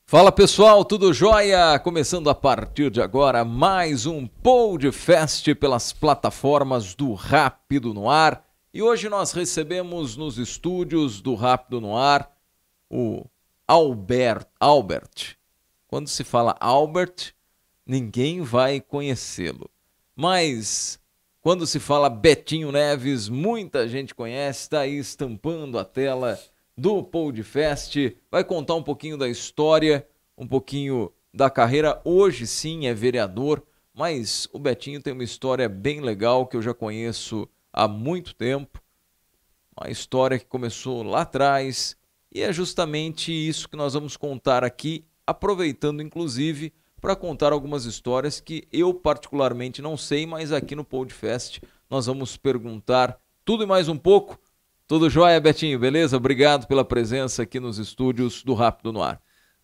Fala pessoal, tudo jóia? Começando a partir de agora mais um Podcast pelas plataformas do Rápido no Ar. E hoje nós recebemos nos estúdios do Rápido no Ar o Albert. Quando se fala Albert, ninguém vai conhecê-lo. Mas quando se fala Betinho Neves, muita gente conhece, está aí estampando a tela do Podcast, vai contar um pouquinho da história, um pouquinho da carreira. Hoje sim é vereador, mas o Betinho tem uma história bem legal que eu já conheço há muito tempo, uma história que começou lá atrás e é justamente isso que nós vamos contar aqui, aproveitando inclusive para contar algumas histórias que eu particularmente não sei, mas aqui no Podcast nós vamos perguntar tudo e mais um pouco. Tudo jóia, Betinho, beleza? Obrigado pela presença aqui nos estúdios do Rápido no Ar.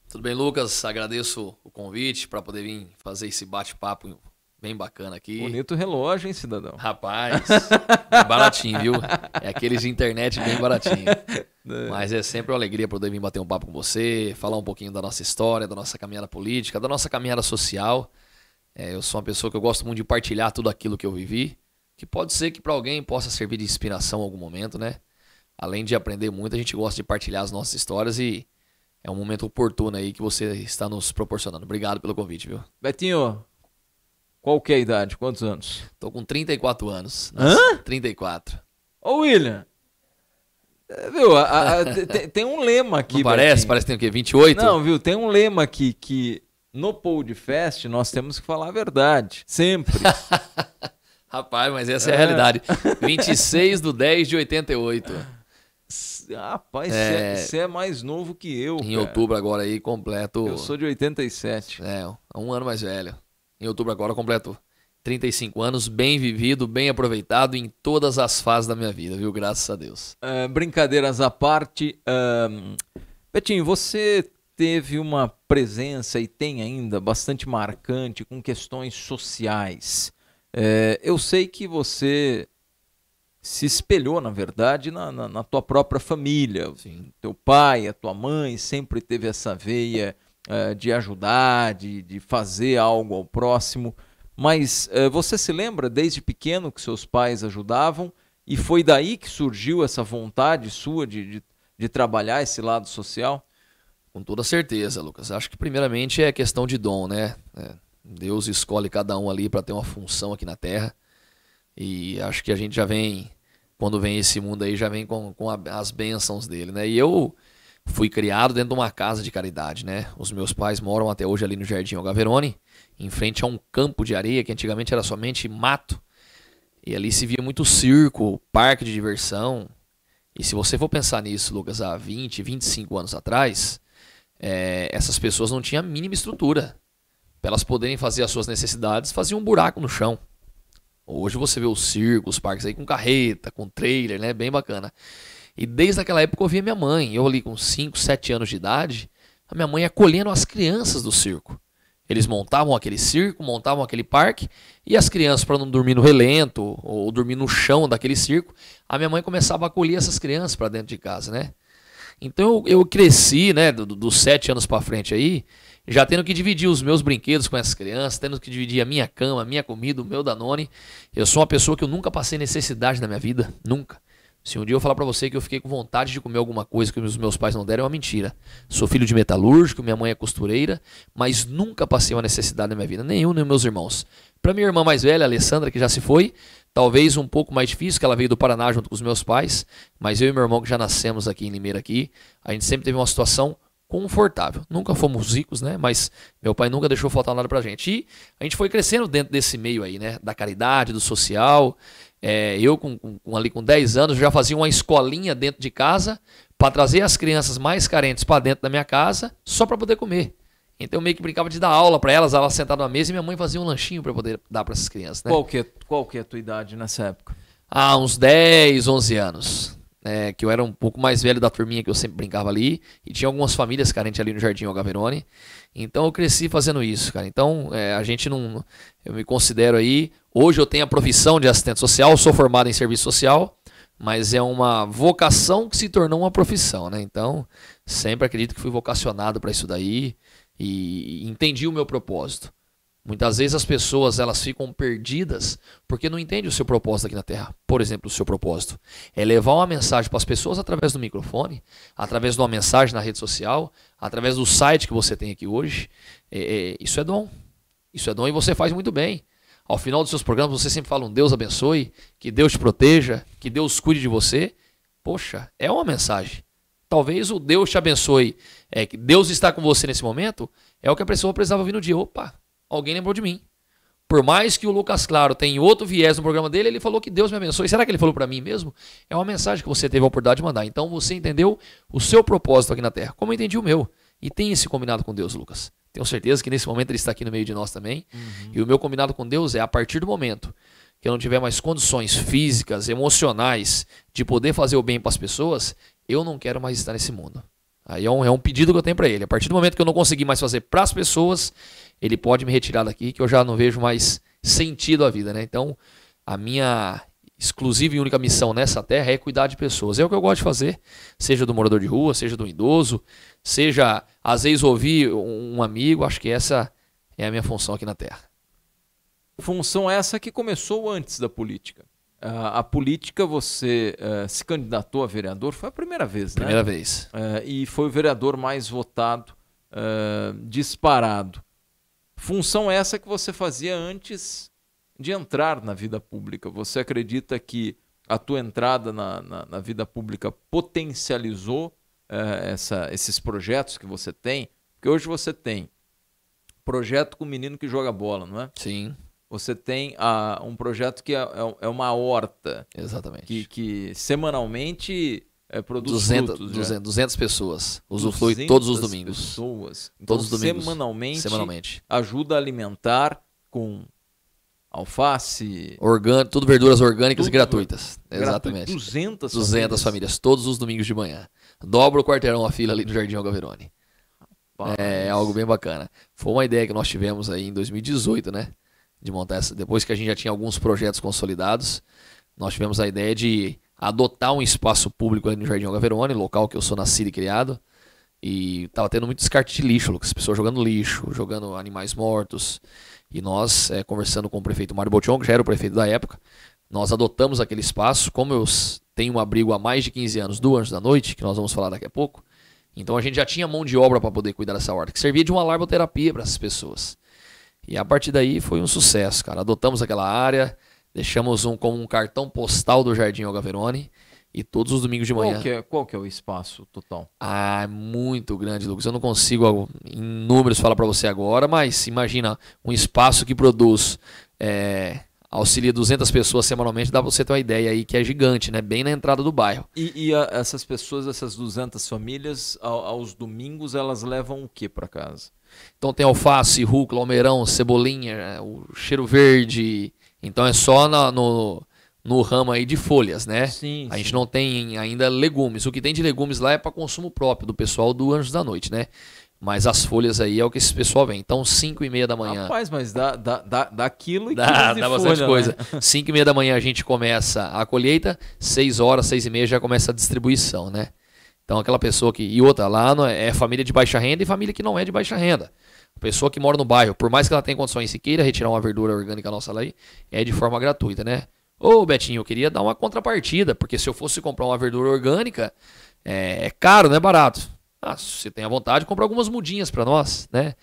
Tudo bem, Lucas? Agradeço o convite para poder vir fazer esse bate-papo bem bacana aqui. Bonito relógio, hein, cidadão? Rapaz, é baratinho, viu? É aqueles de internet bem baratinho. Mas é sempre uma alegria poder vir bater um papo com você, falar um pouquinho da nossa história, da nossa caminhada política, da nossa caminhada social. Eu sou uma pessoa que eu gosto muito de partilhar tudo aquilo que eu vivi, que pode ser que para alguém possa servir de inspiração em algum momento, né? Além de aprender muito, a gente gosta de partilhar as nossas histórias e é um momento oportuno aí que você está nos proporcionando. Obrigado pelo convite, viu? Betinho, qual que é a idade? Quantos anos? Tô com 34 anos. Hã? 34. Ô, William, viu, tem um lema aqui, não parece? Betinho. Parece que tem o quê? 28? Não, viu, tem um lema aqui que no Podcast nós temos que falar a verdade, sempre. Rapaz, mas essa é a realidade. 26/10/88. Rapaz, você é mais novo que eu, Em cara. outubro agora aí, completo... Eu sou de 87. Um ano mais velho. Em outubro agora, completo 35 anos, bem vivido, bem aproveitado em todas as fases da minha vida, viu? Graças a Deus. Brincadeiras à parte, Betinho, você teve uma presença e tem ainda bastante marcante com questões sociais. Eu sei que você se espelhou, na verdade, na tua própria família. Sim. Teu pai, a tua mãe sempre teve essa veia de ajudar, de fazer algo ao próximo. Mas você se lembra desde pequeno que seus pais ajudavam e foi daí que surgiu essa vontade sua de trabalhar esse lado social? Com toda certeza, Lucas. Acho que primeiramente é questão de dom, né? Deus escolhe cada um ali para ter uma função aqui na Terra. E acho que a gente já vem, quando vem esse mundo aí, já vem com as bênçãos dele, né? E eu fui criado dentro de uma casa de caridade, né? Os meus pais moram até hoje ali no Jardim Algaverone, em frente a um campo de areia, que antigamente era somente mato. E ali se via muito circo, parque de diversão. E se você for pensar nisso, Lucas, há 20, 25 anos atrás, essas pessoas não tinham a mínima estrutura. Para elas poderem fazer as suas necessidades, faziam um buraco no chão. Hoje você vê os circos, os parques aí com carreta, com trailer, né? Bem bacana. E desde aquela época eu via minha mãe. Eu ali com 5, 7 anos de idade, a minha mãe acolhendo as crianças do circo. Eles montavam aquele circo, montavam aquele parque, e as crianças, para não dormir no relento ou dormir no chão daquele circo, a minha mãe começava a acolher essas crianças para dentro de casa, né? Então eu cresci, né, dos 7 anos para frente aí, já tendo que dividir os meus brinquedos com essas crianças, tendo que dividir a minha cama, a minha comida, o meu Danone. Eu sou uma pessoa que eu nunca passei necessidade na minha vida, nunca. Se um dia eu falar pra você que eu fiquei com vontade de comer alguma coisa que os meus pais não deram, é uma mentira. Sou filho de metalúrgico, minha mãe é costureira, mas nunca passei uma necessidade na minha vida, nenhum, nem meus irmãos. Pra minha irmã mais velha, a Alessandra, que já se foi, talvez um pouco mais difícil, que ela veio do Paraná junto com os meus pais, mas eu e meu irmão, que já nascemos aqui em Limeira, aqui, a gente sempre teve uma situação confortável. Nunca fomos ricos, né? Mas meu pai nunca deixou faltar nada pra gente. E a gente foi crescendo dentro desse meio aí, né? Da caridade, do social. Eu, ali com 10 anos, já fazia uma escolinha dentro de casa para trazer as crianças mais carentes para dentro da minha casa, só para poder comer. Então eu meio que brincava de dar aula para elas sentadas na mesa, e minha mãe fazia um lanchinho para poder dar para essas crianças, né? Qual que é a tua idade nessa época? Há uns 10, 11 anos. Que eu era um pouco mais velho da turminha que eu sempre brincava ali, e tinha algumas famílias carentes ali no Jardim Algaverone. Então eu cresci fazendo isso, cara. Então a gente não... Eu me considero aí... Hoje eu tenho a profissão de assistente social, sou formado em serviço social, mas é uma vocação que se tornou uma profissão, né? Então, sempre acredito que fui vocacionado para isso daí e entendi o meu propósito. Muitas vezes as pessoas elas ficam perdidas porque não entendem o seu propósito aqui na Terra. Por exemplo, o seu propósito é levar uma mensagem para as pessoas através do microfone, através de uma mensagem na rede social, através do site que você tem aqui hoje. Isso é dom. Isso é dom e você faz muito bem. Ao final dos seus programas você sempre fala um Deus abençoe, que Deus te proteja, que Deus cuide de você. Poxa, é uma mensagem. Talvez o Deus te abençoe, que Deus está com você nesse momento, é o que a pessoa precisava ouvir no dia. Opa, alguém lembrou de mim. Por mais que o Lucas Claro tenha outro viés no programa dele, ele falou que Deus me abençoe. Será que ele falou para mim mesmo? É uma mensagem que você teve a oportunidade de mandar. Então você entendeu o seu propósito aqui na Terra, como eu entendi o meu. E tem esse combinado com Deus, Lucas. Tenho certeza que nesse momento ele está aqui no meio de nós também. E o meu combinado com Deus é a partir do momento que eu não tiver mais condições físicas, emocionais de poder fazer o bem para as pessoas, eu não quero mais estar nesse mundo. Aí é um pedido que eu tenho para ele. A partir do momento que eu não conseguir mais fazer para as pessoas, ele pode me retirar daqui, que eu já não vejo mais sentido à vida, né? Então, a minha exclusiva e única missão nessa terra é cuidar de pessoas. É o que eu gosto de fazer, seja do morador de rua, seja do idoso, seja, às vezes, ouvir um amigo. Acho que essa é a minha função aqui na terra. Função essa que começou antes da política. A política, você se candidatou a vereador, foi a primeira vez, né? Primeira vez. E foi o vereador mais votado, disparado. Função essa que você fazia antes de entrar na vida pública. Você acredita que a tua entrada na vida pública potencializou esses projetos que você tem? Porque hoje você tem projeto com o menino que joga bola, não é? Sim. Você tem um projeto que é uma horta. Exatamente. Que semanalmente produz 200 pessoas. Usufrui todos os domingos. Pessoas. Então, todos os domingos. Semanalmente. Ajuda a alimentar com alface. Orgânico, tudo verduras orgânicas e gratuitas. Exatamente. 200 famílias, todos os domingos de manhã. Dobra o quarteirão a fila ali no Jardim Algaverone. É algo bem bacana. Foi uma ideia que nós tivemos aí em 2018, né? De montar essa. Depois que a gente já tinha alguns projetos consolidados, nós tivemos a ideia de adotar um espaço público ali no Jardim Algaverone, local que eu sou nascido e criado. E tava tendo muito descarte de lixo, Lucas. Pessoas jogando lixo, jogando animais mortos. E nós, conversando com o prefeito Mário Botion, que já era o prefeito da época, nós adotamos aquele espaço. Como eu tenho um abrigo há mais de 15 anos do Anjos da Noite, que nós vamos falar daqui a pouco, então a gente já tinha mão de obra para poder cuidar dessa horta, que servia de uma larboterapia para essas pessoas. E a partir daí foi um sucesso, cara. Adotamos aquela área, deixamos como um cartão postal do Jardim Algaverone, e todos os domingos de manhã. Qual que é o espaço total? É muito grande, Lucas. Eu não consigo em números falar para você agora, mas imagina um espaço que produz, auxilia 200 pessoas semanalmente, dá para você ter uma ideia aí que é gigante, né? Bem na entrada do bairro. E essas pessoas, essas 200 famílias, aos domingos, elas levam o que para casa? Então tem alface, rúcula, almeirão, cebolinha, o cheiro verde. Então é só no ramo aí de folhas, né? Sim, a gente não tem ainda legumes. O que tem de legumes lá é para consumo próprio do pessoal do Anjos da Noite, né? Mas as folhas aí é o que esse pessoal vem. Então 5h30 da manhã. Rapaz, mas dá quilo e dá de bastante folha, coisa. Né? 5h30 da manhã a gente começa a colheita, 6 horas, 6h30 já começa a distribuição, né? Então aquela pessoa que... E outra, lá é família de baixa renda e família que não é de baixa renda. A pessoa que mora no bairro, por mais que ela tenha condições e queira retirar uma verdura orgânica nossa lá, é de forma gratuita, né? Ô Betinho, eu queria dar uma contrapartida, porque se eu fosse comprar uma verdura orgânica, é caro, não é barato. Se você tem a vontade, compra algumas mudinhas para nós, né?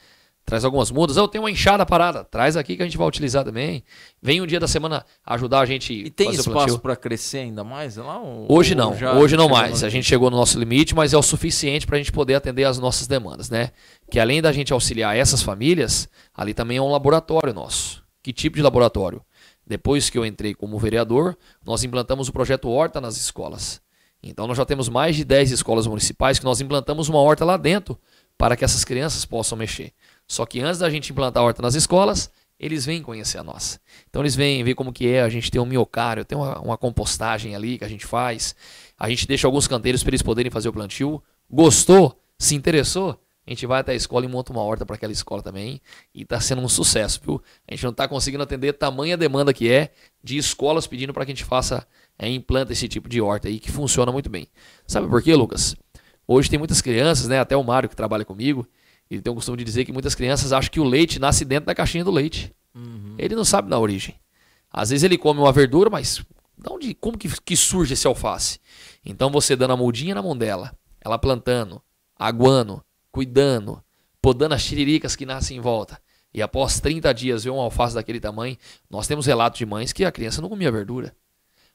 Traz algumas mudas. Eu tenho uma enxada parada, traz aqui que a gente vai utilizar também. Vem um dia da semana ajudar a gente. E tem espaço para crescer ainda mais lá? Hoje não, hoje não mais. A gente chegou no nosso limite, mas é o suficiente para a gente poder atender as nossas demandas, né? Que além da gente auxiliar essas famílias, ali também é um laboratório nosso. Que tipo de laboratório? Depois que eu entrei como vereador, nós implantamos o projeto Horta nas escolas. Então nós já temos mais de 10 escolas municipais que nós implantamos uma horta lá dentro para que essas crianças possam mexer. Só que antes da gente implantar a horta nas escolas, eles vêm conhecer a nossa. Então eles vêm ver como que é, a gente tem um minhocário, tem uma compostagem ali que a gente faz. A gente deixa alguns canteiros para eles poderem fazer o plantio. Gostou? Se interessou? A gente vai até a escola e monta uma horta para aquela escola também. E está sendo um sucesso, viu? A gente não está conseguindo atender tamanha demanda que é de escolas pedindo para que a gente faça implanta esse tipo de horta aí que funciona muito bem. Sabe por quê, Lucas? Hoje tem muitas crianças, né? Até o Mário que trabalha comigo, ele tem o costume de dizer que muitas crianças acham que o leite nasce dentro da caixinha do leite. Ele não sabe da origem. Às vezes ele come uma verdura, mas como que surge esse alface? Então você dando a mudinha na mão dela, ela plantando, aguando, cuidando, podando as tiriricas que nascem em volta. E após 30 dias ver um alface daquele tamanho, nós temos relatos de mães que a criança não comia verdura.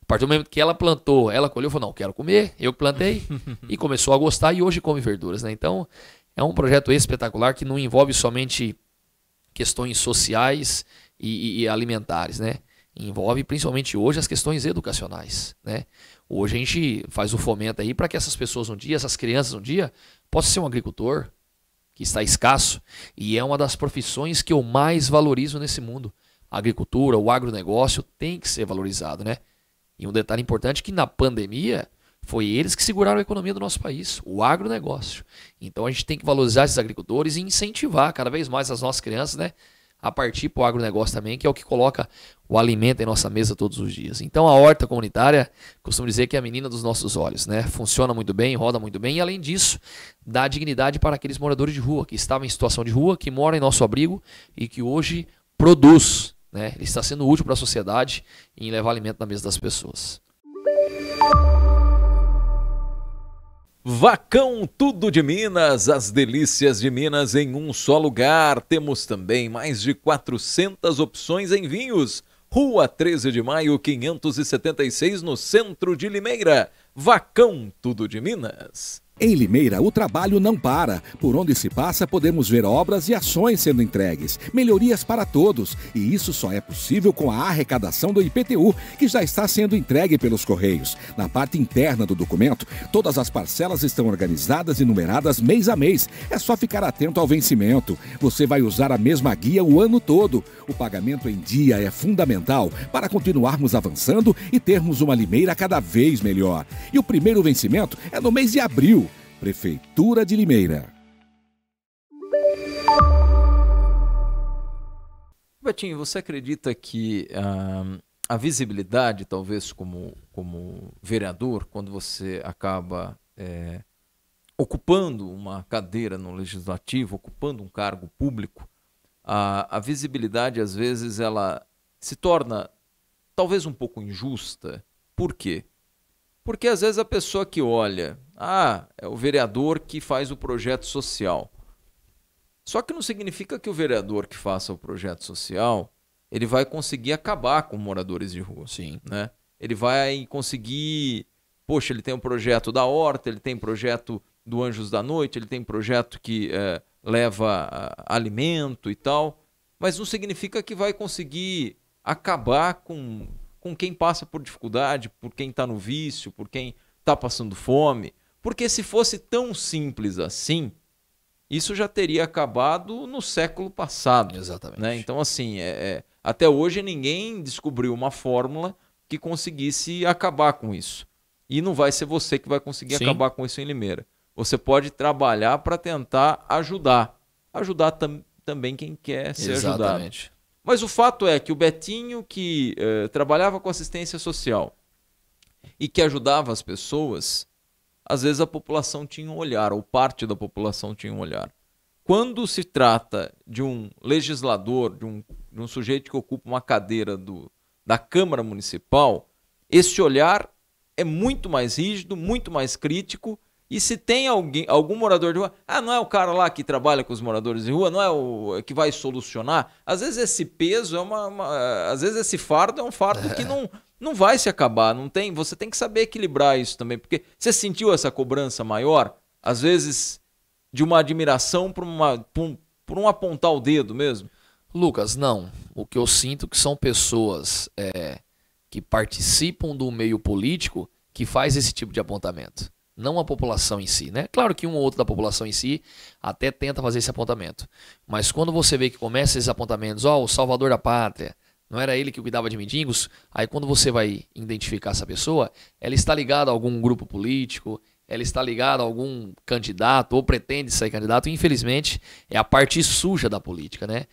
A partir do momento que ela plantou, ela colheu e falou, não, quero comer, eu que plantei, e começou a gostar e hoje come verduras, né? Então, é um projeto espetacular que não envolve somente questões sociais e alimentares, né? Envolve principalmente hoje as questões educacionais, né? Hoje a gente faz o fomento aí para que essas pessoas um dia, essas crianças um dia, possam ser um agricultor, que está escasso, e é uma das profissões que eu mais valorizo nesse mundo. A agricultura, o agronegócio tem que ser valorizado, né? E um detalhe importante é que na pandemia foi eles que seguraram a economia do nosso país, o agronegócio. Então a gente tem que valorizar esses agricultores e incentivar cada vez mais as nossas crianças, né, a partir para o agronegócio também, que é o que coloca o alimento em nossa mesa todos os dias. Então a horta comunitária, costumo dizer que é a menina dos nossos olhos, né? Funciona muito bem, roda muito bem e além disso, dá dignidade para aqueles moradores de rua, que estavam em situação de rua, que moram em nosso abrigo e que hoje produz, né? Ele está sendo útil para a sociedade em levar alimento na mesa das pessoas. Vacão Tudo de Minas, as delícias de Minas em um só lugar. Temos também mais de 400 opções em vinhos. Rua 13 de Maio, 576, no centro de Limeira. Vacão Tudo de Minas. Em Limeira, o trabalho não para. Por onde se passa, podemos ver obras e ações sendo entregues. Melhorias para todos. E isso só é possível com a arrecadação do IPTU, que já está sendo entregue pelos Correios. Na parte interna do documento, todas as parcelas estão organizadas e numeradas mês a mês. É só ficar atento ao vencimento. Você vai usar a mesma guia o ano todo. O pagamento em dia é fundamental para continuarmos avançando e termos uma Limeira cada vez melhor. E o primeiro vencimento é no mês de abril. Prefeitura de Limeira. Betinho, você acredita que a visibilidade, talvez como vereador, quando você acaba ocupando uma cadeira no legislativo, ocupando um cargo público, a visibilidade às vezes ela se torna talvez um pouco injusta? Por quê? Porque às vezes a pessoa que olha, é o vereador que faz o projeto social. Só que não significa que o vereador que faça o projeto social, ele vai conseguir acabar com moradores de rua. Sim. Né? Ele vai conseguir, poxa, ele tem um projeto da horta, ele tem projeto do Anjos da Noite, ele tem projeto que leva alimento e tal, mas não significa que vai conseguir acabar com quem passa por dificuldade, por quem está no vício, por quem está passando fome. Porque se fosse tão simples assim, isso já teria acabado no século passado. Exatamente. Né? Então, assim, até hoje ninguém descobriu uma fórmula que conseguisse acabar com isso. E não vai ser você que vai conseguir Sim. acabar com isso em Limeira. Você pode trabalhar para tentar ajudar. Ajudar também quem quer ser ajudado. Exatamente. Mas o fato é que o Betinho, que trabalhava com assistência social e que ajudava as pessoas, às vezes a população tinha um olhar, ou parte da população tinha um olhar. Quando se trata de um legislador, de um sujeito que ocupa uma cadeira da Câmara Municipal, esse olhar é muito mais rígido, muito mais crítico. E se tem algum morador de rua, não é o cara lá que trabalha com os moradores de rua, não é o que vai solucionar. Às vezes esse peso às vezes esse fardo é um fardo que não vai se acabar. Você tem que saber equilibrar isso também, porque você sentiu essa cobrança maior, às vezes de uma admiração por um apontar o dedo mesmo. Lucas, não. O que eu sinto que são pessoas que participam do meio político que faz esse tipo de apontamento. Não a população em si, né? Claro que um ou outro da população em si até tenta fazer esse apontamento. Mas quando você vê que começa esses apontamentos, o salvador da pátria, não era ele que cuidava de mendigos? Aí quando você vai identificar essa pessoa, ela está ligada a algum grupo político, ela está ligada a algum candidato ou pretende ser candidato. Infelizmente, é a parte suja da política, né?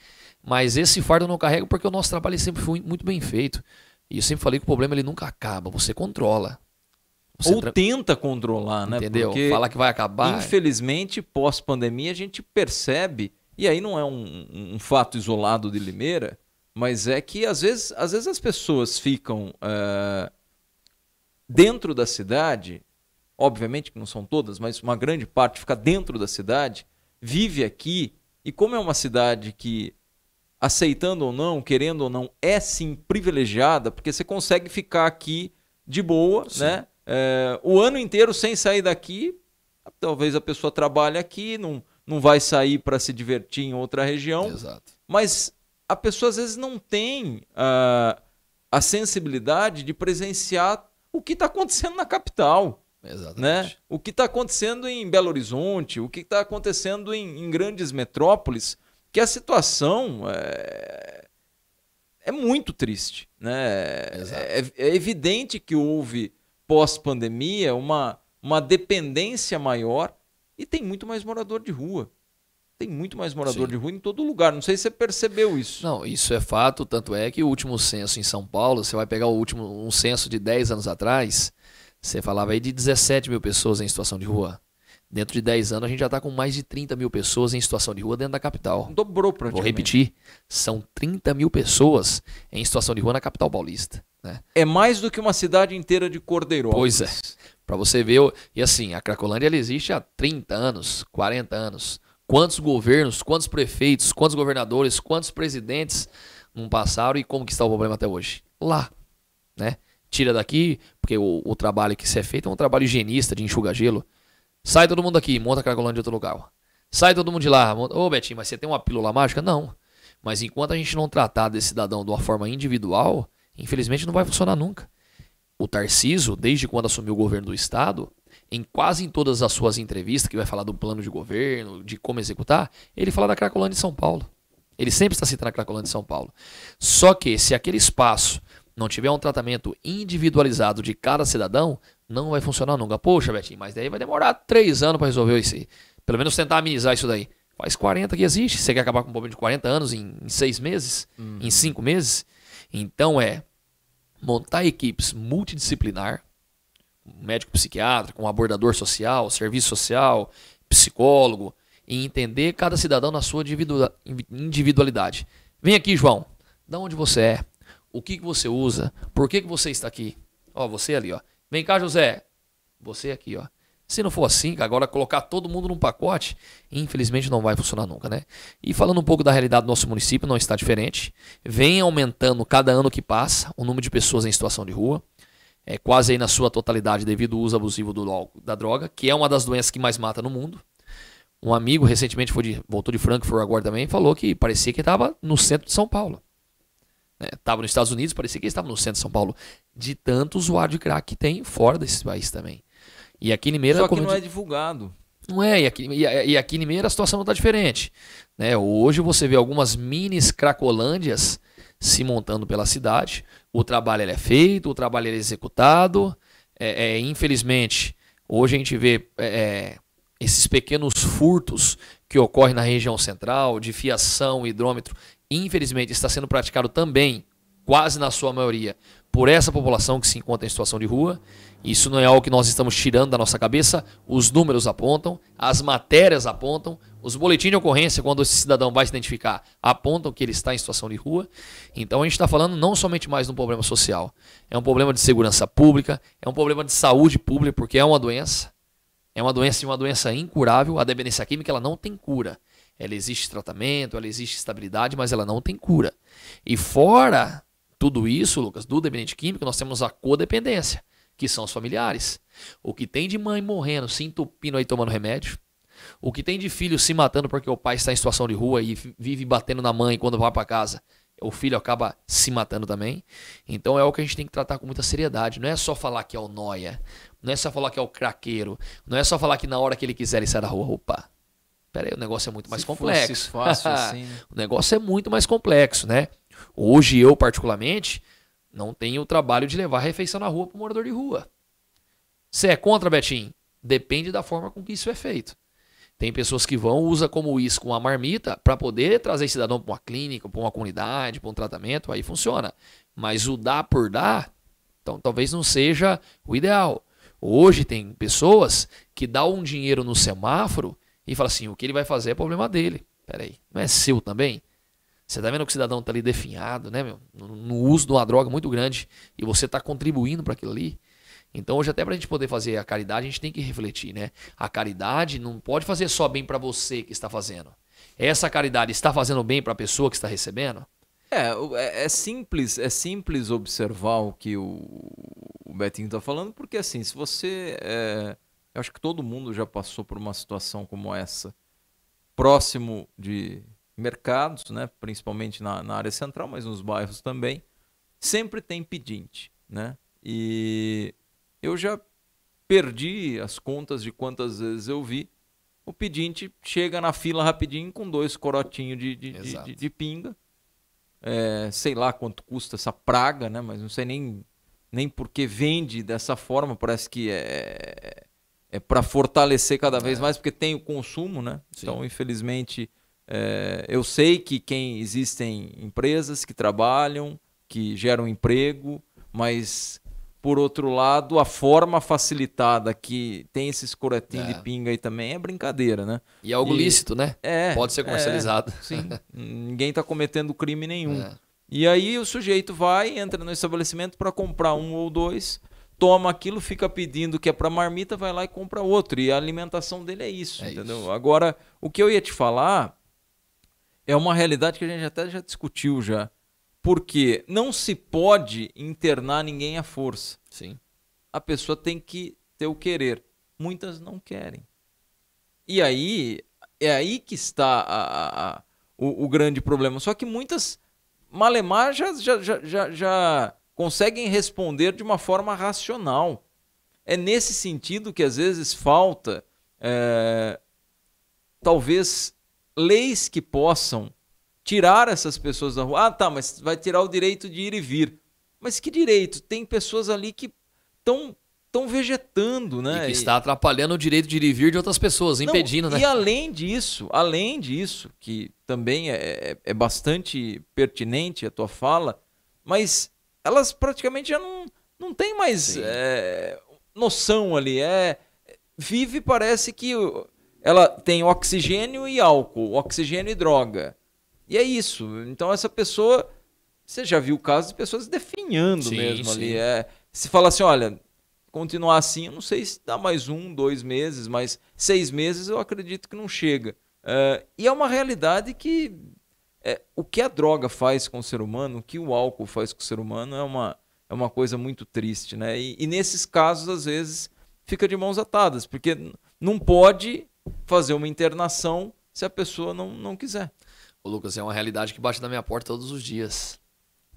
Mas esse fardo eu não carrego porque o nosso trabalho sempre foi muito bem feito. E eu sempre falei que o problema ele nunca acaba, você controla. Você Ou tenta controlar, né? Entendeu? Porque, Fala que vai acabar. infelizmente, pós-pandemia, a gente percebe, e aí não é um fato isolado de Limeira, mas é que às vezes as pessoas ficam dentro da cidade, obviamente que não são todas, mas uma grande parte fica dentro da cidade, vive aqui, e como é uma cidade que, aceitando ou não, querendo ou não, é sim privilegiada, porque você consegue ficar aqui de boa, né? O ano inteiro sem sair daqui. Talvez a pessoa trabalhe aqui, não vai sair para se divertir em outra região. Exato. Mas a pessoa às vezes não tem a sensibilidade de presenciar o que está acontecendo na capital. Exatamente. Né? O que está acontecendo em Belo Horizonte, o que está acontecendo em grandes metrópoles, que a situação é muito triste. Né? É evidente que houve, pós-pandemia, uma dependência maior, e tem muito mais morador de rua. Tem muito mais morador de rua em todo lugar. Não sei se você percebeu isso. Não, isso é fato, tanto é que o último censo em São Paulo, você vai pegar um censo de 10 anos atrás, você falava aí de 17 mil pessoas em situação de rua. Dentro de 10 anos a gente já está com mais de 30 mil pessoas em situação de rua dentro da capital. Dobrou praticamente. Vou repetir, são 30 mil pessoas em situação de rua na capital paulista. Né? É mais do que uma cidade inteira de Cordeirópolis. Pois é, para você ver, e assim, a Cracolândia ela existe há 30 anos, 40 anos. Quantos governos, quantos prefeitos, quantos governadores, quantos presidentes não passaram e como que está o problema até hoje? Lá, né? Tira daqui, porque o trabalho que se é feito é um trabalho higienista, de enxuga gelo. Sai todo mundo aqui, monta a Cracolândia de outro lugar. Sai todo mundo de lá. Ô, Betinho, mas você tem uma pílula mágica? Não. Mas enquanto a gente não tratar desse cidadão de uma forma individual, infelizmente não vai funcionar nunca. O Tarcísio, desde quando assumiu o governo do estado, quase em todas as suas entrevistas, que vai falar do plano de governo, de como executar, ele fala da Cracolândia de São Paulo. Ele sempre está citando a Cracolândia de São Paulo. Só que se aquele espaço não tiver um tratamento individualizado de cada cidadão, não vai funcionar nunca. Poxa, Betinho, mas daí vai demorar 3 anos para resolver isso aí. Pelo menos tentar amenizar isso daí. Faz 40 que existe. Você quer acabar com um problema de 40 anos em 6 meses? Em 5 meses? Então montar equipes multidisciplinar, médico psiquiatra, com abordador social, serviço social, psicólogo, e entender cada cidadão na sua individualidade. Vem aqui, João. Da onde você é? O que você usa? Por que você está aqui? Ó, você ali, ó. Vem cá, José. Você aqui, ó. Se não for assim, agora colocar todo mundo num pacote, infelizmente não vai funcionar nunca, né? E falando um pouco da realidade do nosso município, não está diferente. Vem aumentando cada ano que passa o número de pessoas em situação de rua. Quase aí na sua totalidade devido ao uso abusivo da droga, que é uma das doenças que mais mata no mundo. Um amigo recentemente voltou de Frankfurt agora também e falou que parecia que estava no centro de São Paulo. Estava nos Estados Unidos, parecia que estava no centro de São Paulo. De tanto usuário de crack que tem fora desse país também. E aqui em Limeira... Só que não é divulgado. Não é, e aqui em Limeira a situação não está diferente. Né? Hoje você vê algumas minis cracolândias se montando pela cidade. O trabalho é feito, o trabalho é executado. Infelizmente, hoje a gente vê esses pequenos furtos que ocorrem na região central, de fiação, hidrômetro. Infelizmente, está sendo praticado também, quase na sua maioria, por essa população que se encontra em situação de rua. Isso não é algo que nós estamos tirando da nossa cabeça. Os números apontam, as matérias apontam, os boletins de ocorrência, quando esse cidadão vai se identificar, apontam que ele está em situação de rua. Então a gente está falando não somente mais de um problema social, é um problema de segurança pública, é um problema de saúde pública, porque é uma doença e uma doença incurável. A dependência química ela não tem cura. Ela existe tratamento, ela existe estabilidade, mas ela não tem cura. E fora tudo isso, Lucas, do dependente químico, nós temos a codependência, que são os familiares. O que tem de mãe morrendo, se entupindo aí tomando remédio. O que tem de filho se matando porque o pai está em situação de rua e vive batendo na mãe quando vai para casa. O filho acaba se matando também. Então é o que a gente tem que tratar com muita seriedade. Não é só falar que é o nóia. Não é só falar que é o craqueiro. Não é só falar que na hora que ele quiser ele sai da rua. Opa, pera aí, o negócio é muito mais complexo. Se fosse fácil assim, né? O negócio é muito mais complexo, né? Hoje eu, particularmente, não tenho o trabalho de levar a refeição na rua para o morador de rua. Você é contra, Betinho? Depende da forma com que isso é feito. Tem pessoas que usam como isso com a marmita para poder trazer esse cidadão para uma clínica, para uma comunidade, para um tratamento, aí funciona. Mas o dar por dar, então talvez não seja o ideal. Hoje tem pessoas que dão um dinheiro no semáforo e falam assim, o que ele vai fazer é problema dele. Peraí, não é seu também? Você tá vendo que o cidadão tá ali definhado, né, meu? No uso de uma droga muito grande e você tá contribuindo para aquilo ali. Então hoje até pra gente poder fazer a caridade, a gente tem que refletir, né? A caridade não pode fazer só bem para você que está fazendo. Essa caridade está fazendo bem para a pessoa que está recebendo? É simples observar o que o Betinho está falando, porque assim, se você... eu acho que todo mundo já passou por uma situação como essa, próximo de mercados, né? Principalmente na área central, mas nos bairros também, sempre tem pedinte, né? E eu já perdi as contas de quantas vezes eu vi o pedinte chega na fila rapidinho com 2 corotinhos de pinga. Sei lá quanto custa essa praga, né? Mas não sei nem por que vende dessa forma. Parece que é para fortalecer cada vez mais, porque tem o consumo, né? Sim. Então, infelizmente, eu sei que existem empresas que trabalham, que geram emprego, mas... Por outro lado, a forma facilitada que tem esses corotinhos de pinga aí também é brincadeira, né? E é algo lícito, né? Pode ser comercializado. Sim, ninguém está cometendo crime nenhum. E aí o sujeito vai, entra no estabelecimento para comprar 1 ou 2, toma aquilo, fica pedindo que é para marmita, vai lá e compra outro. E a alimentação dele é isso, entendeu? Isso. Agora, o que eu ia te falar é uma realidade que a gente até já discutiu já. Porque não se pode internar ninguém à força. Sim. A pessoa tem que ter o querer. Muitas não querem. E aí, é aí que está o grande problema. Só que muitas, malemar, já conseguem responder de uma forma racional. É nesse sentido que às vezes falta, talvez, leis que possam tirar essas pessoas da rua. Ah, tá, mas vai tirar o direito de ir e vir. Mas que direito? Tem pessoas ali que estão vegetando, né? E que está atrapalhando o direito de ir e vir de outras pessoas, impedindo, né? E além disso, que também é bastante pertinente a tua fala, mas elas praticamente já não têm mais noção ali. Vive, parece que ela tem oxigênio e álcool, oxigênio e droga. E é isso. Então essa pessoa, você já viu casos de pessoas definhando mesmo ali. Se fala assim, olha, continuar assim, eu não sei se dá mais 1, 2 meses, mas 6 meses eu acredito que não chega. E é uma realidade que o que a droga faz com o ser humano, o que o álcool faz com o ser humano é uma coisa muito triste, né? E nesses casos, às vezes, fica de mãos atadas, porque não pode fazer uma internação se a pessoa não quiser. Ô, Lucas, é uma realidade que bate na minha porta todos os dias.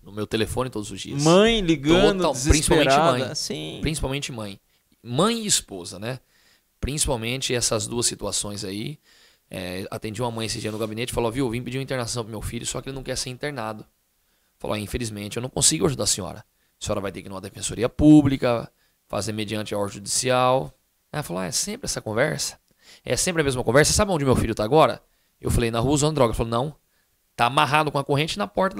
No meu telefone todos os dias. Mãe ligando, desesperada. Principalmente mãe. Sim. Principalmente mãe. Mãe e esposa, né? Principalmente essas duas situações aí. Atendi uma mãe esse dia no gabinete e falou, viu, vim pedir uma internação pro meu filho, só que ele não quer ser internado. Falou, infelizmente eu não consigo ajudar a senhora. A senhora vai ter que ir numa defensoria pública, fazer mediante a ordem judicial. Ela falou, é sempre essa conversa? É sempre a mesma conversa? Sabe onde meu filho tá agora? Eu falei, na rua usando droga. Ele falou, não, tá amarrado com a corrente na porta,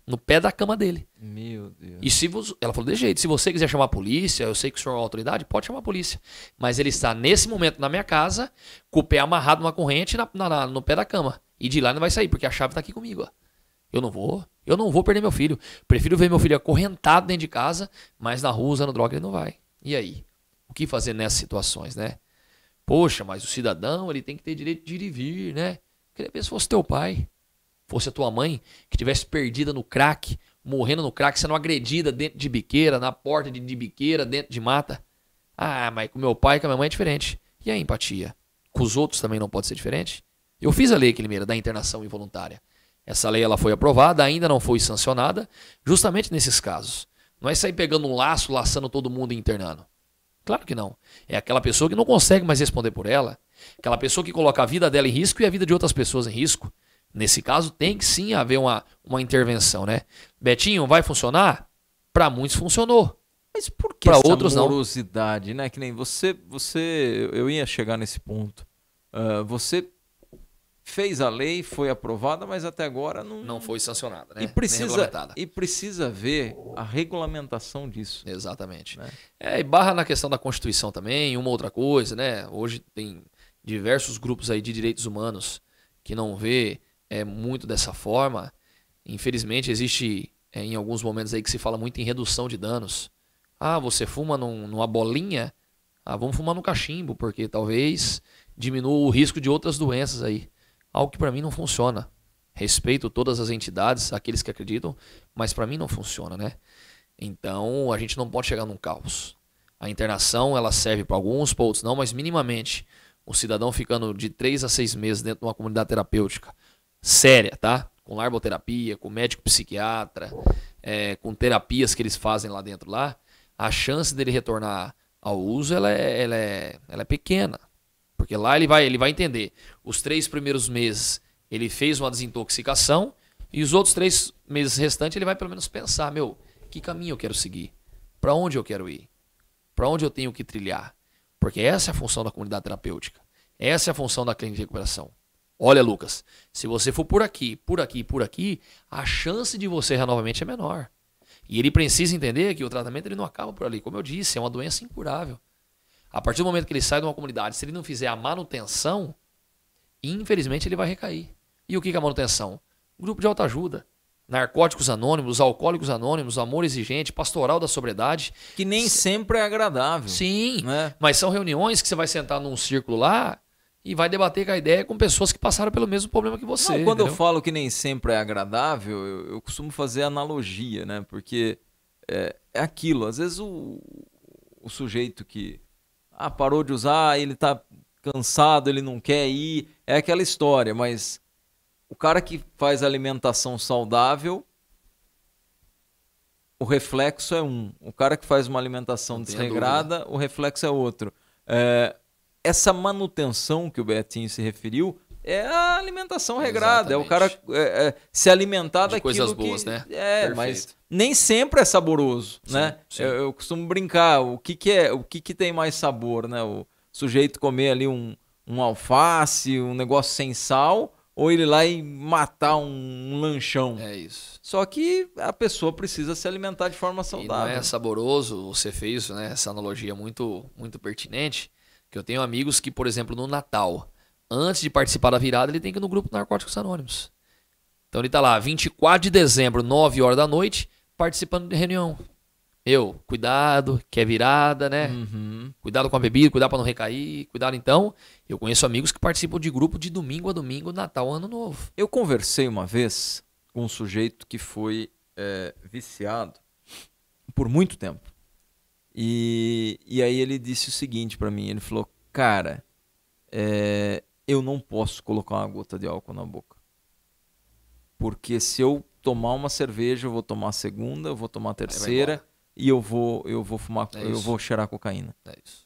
no pé da cama dele. Meu Deus. E ela falou, de jeito, se você quiser chamar a polícia, eu sei que o senhor é uma autoridade, pode chamar a polícia. Mas ele está, nesse momento, na minha casa, com o pé amarrado numa corrente no pé da cama. E de lá não vai sair, porque a chave tá aqui comigo, ó. Eu não vou perder meu filho. Prefiro ver meu filho acorrentado dentro de casa, mas na rua usando droga ele não vai. E aí? O que fazer nessas situações, né? Poxa, mas o cidadão, ele tem que ter direito de ir e vir, né? Queria ver se fosse teu pai, fosse a tua mãe, que tivesse perdida no crack, morrendo no crack, sendo agredida dentro de biqueira, na porta de biqueira, dentro de mata. Ah, mas com meu pai e com a minha mãe é diferente. E a empatia? Com os outros também não pode ser diferente? Eu fiz a lei, Limeira, da internação involuntária. Essa lei ela foi aprovada, ainda não foi sancionada, justamente nesses casos. Não é sair pegando um laço, laçando todo mundo e internando. Claro que não. É aquela pessoa que não consegue mais responder por ela. Aquela pessoa que coloca a vida dela em risco e a vida de outras pessoas em risco. Nesse caso, tem que sim haver uma intervenção, né? Betinho, vai funcionar? Para muitos funcionou. Mas por que essa morosidade, né? Que nem você... Eu ia chegar nesse ponto. Você fez a lei, foi aprovada, mas até agora não foi sancionada, né? E precisa ver a regulamentação disso. Exatamente. Né? E barra na questão da Constituição também, uma outra coisa, né? Hoje tem diversos grupos aí de direitos humanos que não vê muito dessa forma. Infelizmente, existe em alguns momentos aí que se fala muito em redução de danos. Você fuma numa bolinha, vamos fumar no cachimbo, porque talvez diminua o risco de outras doenças aí. Algo que para mim não funciona. Respeito todas as entidades, aqueles que acreditam, mas para mim não funciona, né? Então a gente não pode chegar num caos. A internação ela serve para alguns, para outros não, mas minimamente o cidadão ficando de 3 a 6 meses dentro de uma comunidade terapêutica séria, tá? Com larboterapia, com médico psiquiatra, com terapias que eles fazem lá dentro lá, a chance dele retornar ao uso ela é pequena. Porque lá ele vai entender. Os 3 primeiros meses ele fez uma desintoxicação e os outros 3 meses restantes ele vai pelo menos pensar, que caminho eu quero seguir? Para onde eu quero ir? Para onde eu tenho que trilhar? Porque essa é a função da comunidade terapêutica. Essa é a função da clínica de recuperação. Olha, Lucas, se você for por aqui, por aqui, por aqui, a chance de você errar novamente é menor. E ele precisa entender que o tratamento ele não acaba por ali. Como eu disse, é uma doença incurável. A partir do momento que ele sai de uma comunidade, se ele não fizer a manutenção, infelizmente ele vai recair. E o que é a manutenção? Grupo de autoajuda, narcóticos anônimos, alcoólicos anônimos, amor exigente, pastoral da sobriedade. Que nem sempre é agradável. Sim, né? Mas são reuniões que você vai sentar num círculo lá e vai debater com a ideia com pessoas que passaram pelo mesmo problema que você. Não, quando entendeu? eu falo que nem sempre é agradável, eu costumo fazer analogia, né? Porque é aquilo, às vezes o sujeito que parou de usar, ele tá cansado, ele não quer ir, é aquela história, mas o cara que faz alimentação saudável, o reflexo é um. O cara que faz uma alimentação desregrada, o reflexo é outro. Essa manutenção que o Betinho se referiu é a alimentação regrada. Exatamente. É o cara se alimentar de daquilo coisas boas, né? Mas nem sempre é saboroso, sim, né? Sim. Eu costumo brincar, o que tem mais sabor, né? O sujeito comer ali um alface, um negócio sem sal, ou ele ir lá e matar um lanchão. É isso. Só que a pessoa precisa se alimentar de forma saudável. E não é saboroso, você fez, né, essa analogia muito, muito pertinente, que eu tenho amigos que, por exemplo, no Natal, antes de participar da virada, ele tem que ir no grupo Narcóticos Anônimos. Então ele tá lá, 24 de dezembro, 9 horas da noite, participando de reunião. Cuidado, que é virada, né? Uhum. Cuidado com a bebida, cuidado para não recair, cuidado então. Eu conheço amigos que participam de grupo de domingo a domingo, Natal, Ano Novo. Eu conversei uma vez com um sujeito que foi viciado por muito tempo. E aí ele disse o seguinte para mim, ele falou, cara, eu não posso colocar uma gota de álcool na boca. Porque se eu tomar uma cerveja, eu vou tomar a segunda, eu vou tomar a terceira e eu vou fumar, eu vou cheirar cocaína. É isso.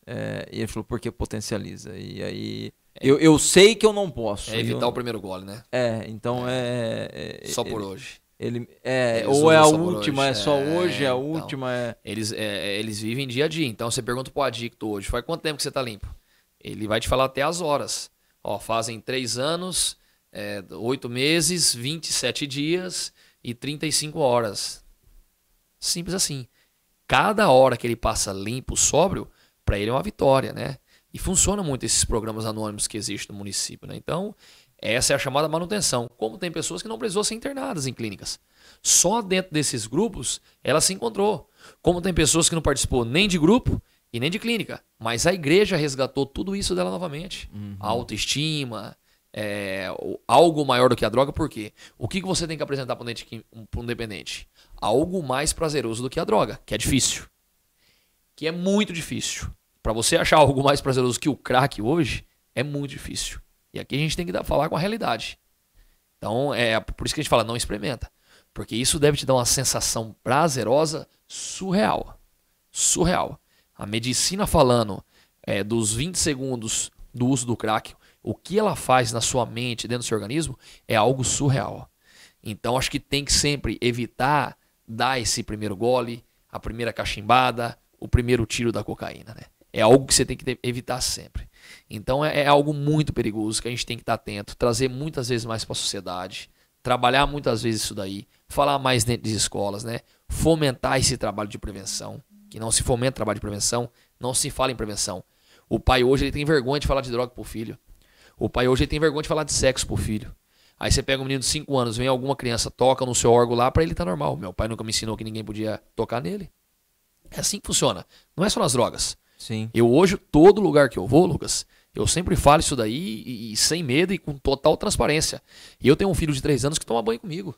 E ele falou, porque potencializa. E aí eu sei que eu não posso. Evitar o primeiro gole, né? Então só por hoje. Ou é a última, é só hoje, é a última. Eles vivem dia a dia. Então você pergunta pro adicto hoje, faz quanto tempo que você tá limpo? Ele vai te falar até as horas. Fazem 3 anos, 8 meses, 27 dias e 35 horas. Simples assim. Cada hora que ele passa limpo, sóbrio, para ele é uma vitória, né? E funciona muito esses programas anônimos que existem no município, né? Então, essa é a chamada manutenção. Como tem pessoas que não precisou ser internadas em clínicas. Só dentro desses grupos ela se encontrou. Como tem pessoas que não participou nem de grupo e nem de clínica. Mas a igreja resgatou tudo isso dela novamente. Uhum. A autoestima, algo maior do que a droga. Por quê? O que você tem que apresentar para um dependente? Algo mais prazeroso do que a droga, que é difícil. Que é muito difícil. Para você achar algo mais prazeroso que o crack hoje, é muito difícil. E aqui a gente tem que falar com a realidade. Então, por isso que a gente fala, não experimenta. Porque isso deve te dar uma sensação prazerosa surreal. Surreal. A medicina falando dos 20 segundos do uso do crack, o que ela faz na sua mente, dentro do seu organismo, é algo surreal. Então, acho que tem que sempre evitar dar esse primeiro gole, a primeira cachimbada, o primeiro tiro da cocaína, né? É algo que você tem que evitar sempre. Então é algo muito perigoso que a gente tem que estar atento, trazer muitas vezes mais para a sociedade, trabalhar muitas vezes isso daí, falar mais dentro das escolas, né? Fomentar esse trabalho de prevenção, que não se fomenta trabalho de prevenção, não se fala em prevenção. O pai hoje ele tem vergonha de falar de droga pro filho. O pai hoje ele tem vergonha de falar de sexo pro filho. Aí você pega um menino de 5 anos, vem alguma criança, toca no seu órgão lá, pra ele tá normal. Meu pai nunca me ensinou que ninguém podia tocar nele. É assim que funciona. Não é só nas drogas. Sim. Eu hoje, todo lugar que eu vou, Lucas, eu sempre falo isso daí e sem medo e com total transparência. E eu tenho um filho de 3 anos que toma banho comigo.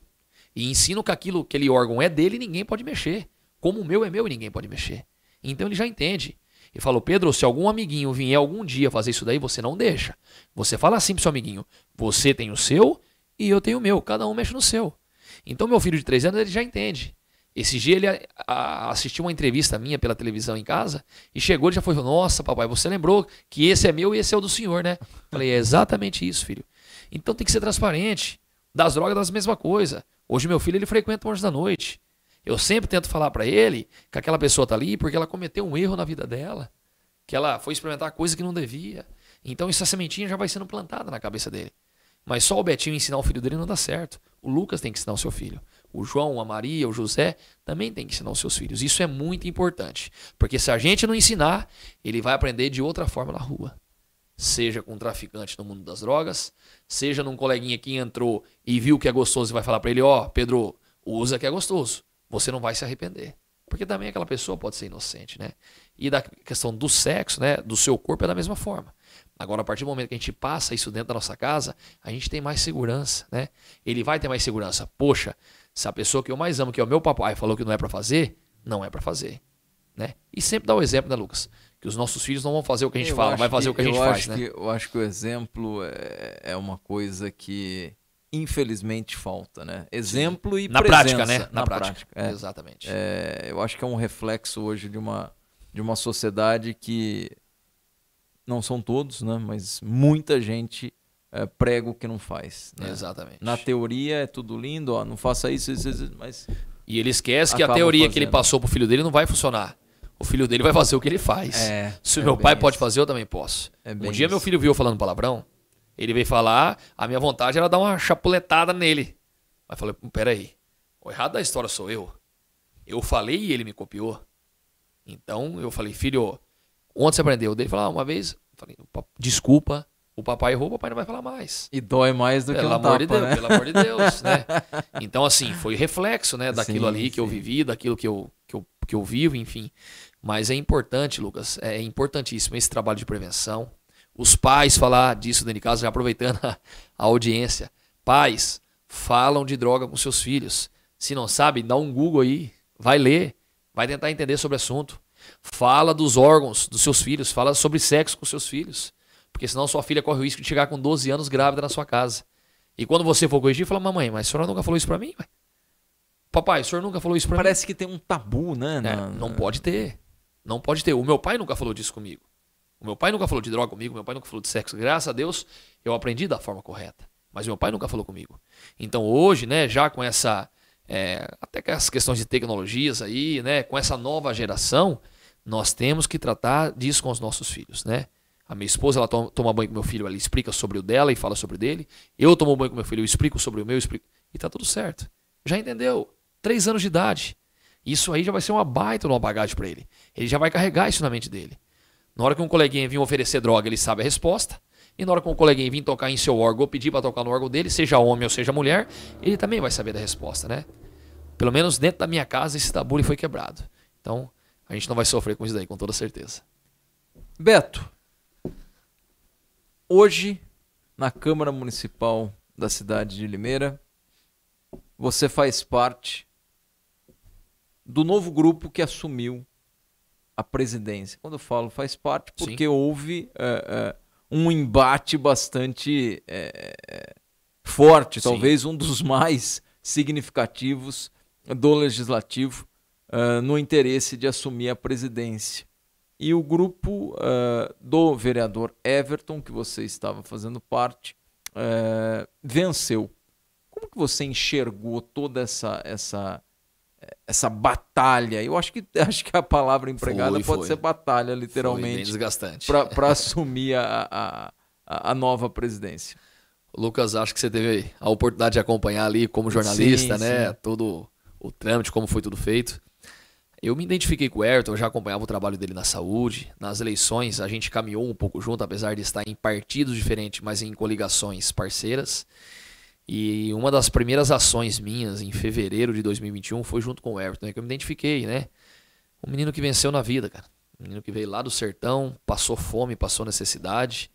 E ensino que aquele órgão é dele e ninguém pode mexer. Como o meu é meu e ninguém pode mexer. Então ele já entende. E falou, Pedro, se algum amiguinho vier algum dia fazer isso daí, você não deixa. Você fala assim pro seu amiguinho, você tem o seu e eu tenho o meu, cada um mexe no seu. Então meu filho de 3 anos, ele já entende. Esse dia ele assistiu uma entrevista minha pela televisão em casa e chegou e já foi, nossa papai, você lembrou que esse é meu e esse é o do senhor, né? Falei, é exatamente isso, filho. Então tem que ser transparente. Das drogas, das mesma coisa. Hoje meu filho, ele frequenta o Anjos da Noite. Eu sempre tento falar pra ele que aquela pessoa tá ali porque ela cometeu um erro na vida dela. Que ela foi experimentar coisa que não devia. Então essa sementinha já vai sendo plantada na cabeça dele. Mas só o Betinho ensinar o filho dele não dá certo. O Lucas tem que ensinar o seu filho. O João, a Maria, o José também tem que ensinar os seus filhos. Isso é muito importante. Porque se a gente não ensinar, ele vai aprender de outra forma na rua. Seja com um traficante no mundo das drogas, seja num coleguinha que entrou e viu que é gostoso e vai falar pra ele, ó, Pedro, usa que é gostoso. Você não vai se arrepender. Porque também aquela pessoa pode ser inocente, né? E da questão do sexo, né? Do seu corpo é da mesma forma. Agora, a partir do momento que a gente passa isso dentro da nossa casa, a gente tem mais segurança, né? Ele vai ter mais segurança. Poxa, se a pessoa que eu mais amo, que é o meu papai, falou que não é pra fazer, não é pra fazer, né? E sempre dá o exemplo, né, Lucas? Que os nossos filhos não vão fazer o que a gente fala, vai fazer o que a gente faz, né? Eu acho que o exemplo é uma coisa que infelizmente falta, né? Exemplo e na presença. Prática, né? Na prática, é. Exatamente. Eu acho que é um reflexo hoje de uma sociedade que não são todos, né? Mas muita gente prega o que não faz. Né? Exatamente. Na teoria é tudo lindo, ó, não faça isso, mas... E ele esquece que a teoria que ele passou pro filho dele não vai funcionar. O filho dele vai fazer o que ele faz. Se o meu pai pode fazer, eu também posso. Um dia meu filho viu eu falando palavrão, ele veio falar, a minha vontade era dar uma chapuletada nele. Mas falei, peraí, o errado da história sou eu. Eu falei e ele me copiou. Então eu falei, filho, onde você aprendeu? Ele falou, uma vez, eu falei, desculpa, o papai errou, o papai não vai falar mais. E dói mais do que um tapa, né? Pelo amor de Deus, né? Então assim, foi reflexo, né, daquilo ali que eu vivi, daquilo que eu vivo, enfim. Mas é importante, Lucas, é importantíssimo esse trabalho de prevenção. Os pais falar disso dentro de casa, já aproveitando a audiência. Pais, falam de droga com seus filhos. Se não sabe, dá um Google aí, vai ler, vai tentar entender sobre o assunto. Fala dos órgãos dos seus filhos, fala sobre sexo com seus filhos. Porque senão sua filha corre o risco de chegar com 12 anos grávida na sua casa. E quando você for corrigir, fala, mamãe, mas a senhora nunca falou isso pra mim? Papai, o senhor nunca falou isso pra mim? Parece que tem um tabu, né? Não pode ter. Não pode ter. O meu pai nunca falou disso comigo. O meu pai nunca falou de droga comigo, meu pai nunca falou de sexo. Graças a Deus, eu aprendi da forma correta. Mas meu pai nunca falou comigo. Então hoje, né, já com essa... até com as questões de tecnologias aí, né, com essa nova geração, nós temos que tratar disso com os nossos filhos, né? A minha esposa, ela toma banho com meu filho, ela explica sobre o dela e fala sobre o dele. Eu tomo banho com meu filho, eu explico sobre o meu, e tá tudo certo. Já entendeu? 3 anos de idade. Isso aí já vai ser uma baita uma bagagem para ele. Ele já vai carregar isso na mente dele. Na hora que um coleguinha vir oferecer droga, ele sabe a resposta. E na hora que um coleguinha vir tocar em seu órgão ou pedir para tocar no órgão dele, seja homem ou seja mulher, ele também vai saber da resposta, né? Pelo menos dentro da minha casa esse tabu foi quebrado. Então, a gente não vai sofrer com isso daí, com toda certeza. Beto, hoje, na Câmara Municipal da cidade de Limeira, você faz parte do novo grupo que assumiu a presidência. Quando eu falo faz parte, porque Sim. houve um embate bastante forte, Sim. talvez um dos mais significativos do Legislativo no interesse de assumir a presidência. E o grupo do vereador Everton, que você estava fazendo parte, venceu. Como que você enxergou toda essa essa batalha. Eu acho que a palavra empregada pode ser batalha, Foi bem literalmente, desgastante. para assumir a nova presidência. Lucas, acho que você teve a oportunidade de acompanhar ali como jornalista, Sim, né? sim. Todo o trâmite, como foi tudo feito. Eu me identifiquei com o Everton, eu já acompanhava o trabalho dele na saúde. Nas eleições, a gente caminhou um pouco junto, apesar de estar em partidos diferentes, mas em coligações parceiras. E uma das primeiras ações minhas em fevereiro de 2021 foi junto com o Everton, né? Que eu me identifiquei, né? Um menino que venceu na vida, cara. Um menino que veio lá do sertão, passou fome, passou necessidade.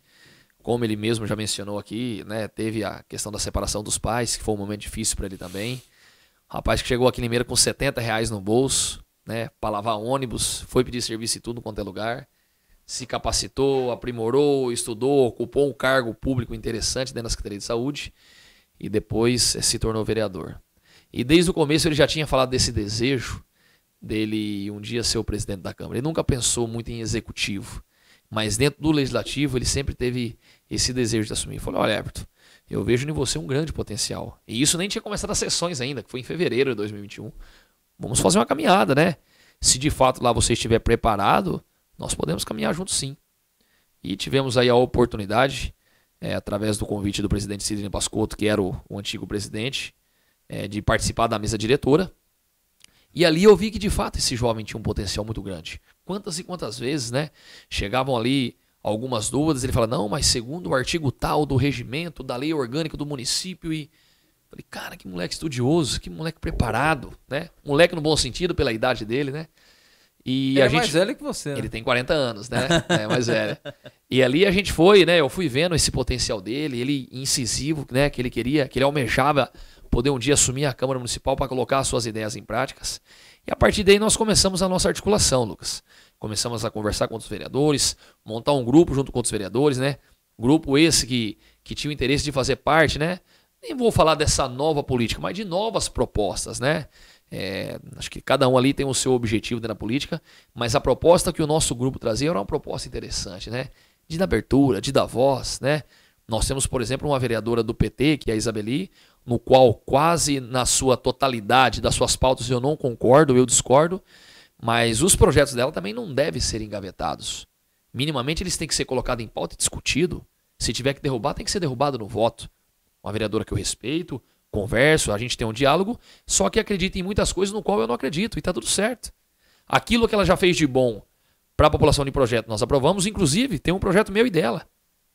Como ele mesmo já mencionou aqui, né? Teve a questão da separação dos pais, que foi um momento difícil para ele também. Rapaz que chegou aqui em Limeira com R$ 70 no bolso, né? Para lavar ônibus, foi pedir serviço e tudo quanto é lugar. Se capacitou, aprimorou, estudou, ocupou um cargo público interessante dentro da Secretaria de Saúde e depois se tornou vereador. E desde o começo ele já tinha falado desse desejo dele um dia ser o presidente da Câmara. Ele nunca pensou muito em executivo, mas dentro do legislativo ele sempre teve esse desejo de assumir. Ele falou: olha, Everton, eu vejo em você um grande potencial. E isso nem tinha começado as sessões ainda, que foi em fevereiro de 2021. Vamos fazer uma caminhada, né? Se de fato lá você estiver preparado, nós podemos caminhar juntos sim. E tivemos aí a oportunidade, através do convite do presidente Sidney Pascotto, que era o antigo presidente, de participar da mesa diretora. E ali eu vi que de fato esse jovem tinha um potencial muito grande. Quantas e quantas vezes, né? Chegavam ali algumas dúvidas, ele fala: não, mas segundo o artigo tal do regimento, da lei orgânica do município, e falei: cara, que moleque estudioso, que moleque preparado, né? Moleque no bom sentido, pela idade dele, né? E Ele é mais velho que você, né? Ele tem 40 anos, né? É mais velho. E ali a gente foi, né? Eu fui vendo esse potencial dele, ele incisivo, né? Que ele queria, que ele almejava poder um dia assumir a Câmara Municipal para colocar as suas ideias em práticas. E a partir daí nós começamos a nossa articulação, Lucas. Começamos a conversar com os vereadores, montar um grupo junto com os vereadores, né? Grupo esse que tinha o interesse de fazer parte, né? Nem vou falar dessa nova política, mas de novas propostas, né? Acho que cada um ali tem o seu objetivo dentro da política, mas a proposta que o nosso grupo trazia era uma proposta interessante, né? De dar abertura, de dar voz, né? Nós temos, por exemplo, uma vereadora do PT, que é a Isabeli, no qual quase na sua totalidade das suas pautas eu não concordo, eu discordo, mas os projetos dela também não devem ser engavetados. Minimamente eles têm que ser colocados em pauta e discutido. Se tiver que derrubar, tem que ser derrubado no voto. Uma vereadora que eu respeito, converso, a gente tem um diálogo, só que acredita em muitas coisas no qual eu não acredito, e tá tudo certo. Aquilo que ela já fez de bom para a população de projeto, nós aprovamos, inclusive tem um projeto meu e dela,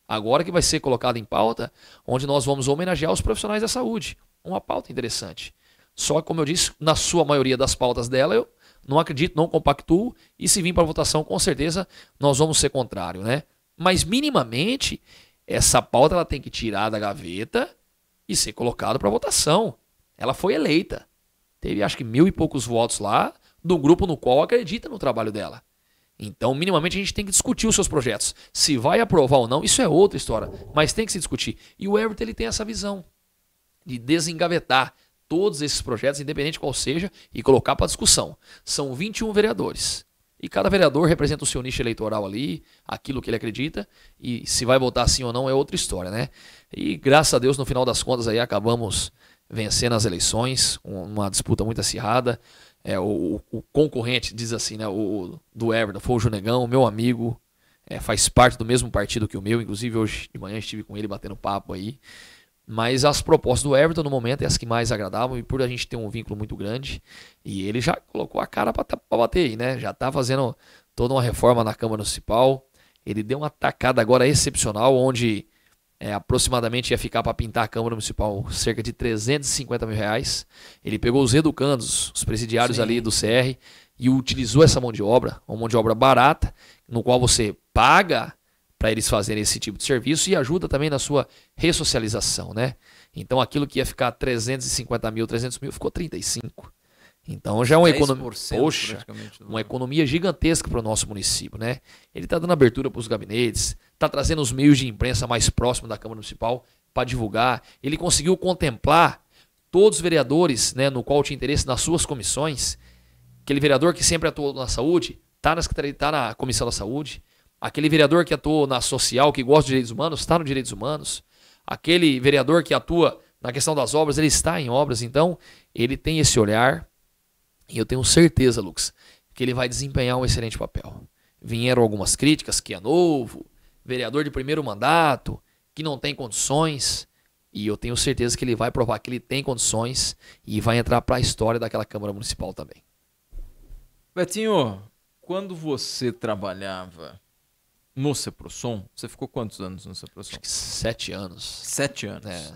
agora que vai ser colocado em pauta, onde nós vamos homenagear os profissionais da saúde. Uma pauta interessante. Só que, como eu disse, na sua maioria das pautas dela, eu não acredito, não compactuo, e se vir para votação, com certeza, nós vamos ser contrário, né? Mas, minimamente, essa pauta ela tem que tirar da gaveta e ser colocada para votação. Ela foi eleita. Teve, acho que 1.000 e poucos votos lá, do grupo no qual acredita no trabalho dela. Então, minimamente, a gente tem que discutir os seus projetos. Se vai aprovar ou não, isso é outra história, mas tem que se discutir. E o Everton ele tem essa visão de desengavetar todos esses projetos, independente qual seja, e colocar para discussão. São 21 vereadores. E cada vereador representa o seu nicho eleitoral ali, aquilo que ele acredita, e se vai votar sim ou não é outra história, né? E graças a Deus, no final das contas, aí acabamos vencendo as eleições, uma disputa muito acirrada. O concorrente, diz assim, né, o do Everton, foi o Junegão, meu amigo, faz parte do mesmo partido que o meu, inclusive hoje de manhã estive com ele batendo papo aí. Mas as propostas do Everton no momento é as que mais agradavam, e por a gente ter um vínculo muito grande, e ele já colocou a cara para bater aí, né? Já tá fazendo toda uma reforma na Câmara Municipal. Ele deu uma tacada agora excepcional, onde aproximadamente ia ficar para pintar a Câmara Municipal cerca de R$350 mil. Ele pegou os educandos, os presidiários ali do CR, e utilizou essa mão de obra, uma mão de obra barata, no qual você paga para eles fazerem esse tipo de serviço e ajuda também na sua ressocialização, né? Então aquilo que ia ficar 350 mil, 300 mil, ficou 35. Então já é uma economia, poxa, uma economia gigantesca para o nosso município, né? Ele está dando abertura para os gabinetes, está trazendo os meios de imprensa mais próximos da Câmara Municipal para divulgar. Ele conseguiu contemplar todos os vereadores, né, no qual tinha interesse nas suas comissões. Aquele vereador que sempre atuou na saúde, está na Comissão da Saúde. Aquele vereador que atua na social, que gosta de direitos humanos, está no direitos humanos. Aquele vereador que atua na questão das obras, ele está em obras. Então, ele tem esse olhar. E eu tenho certeza, Lucas, que ele vai desempenhar um excelente papel. Vieram algumas críticas, que é novo, vereador de primeiro mandato, que não tem condições. E eu tenho certeza que ele vai provar que ele tem condições e vai entrar para a história daquela Câmara Municipal também. Betinho, quando você trabalhava no Ceprosom, você ficou quantos anos no Ceprosom? Acho que 7 anos. 7 anos. É.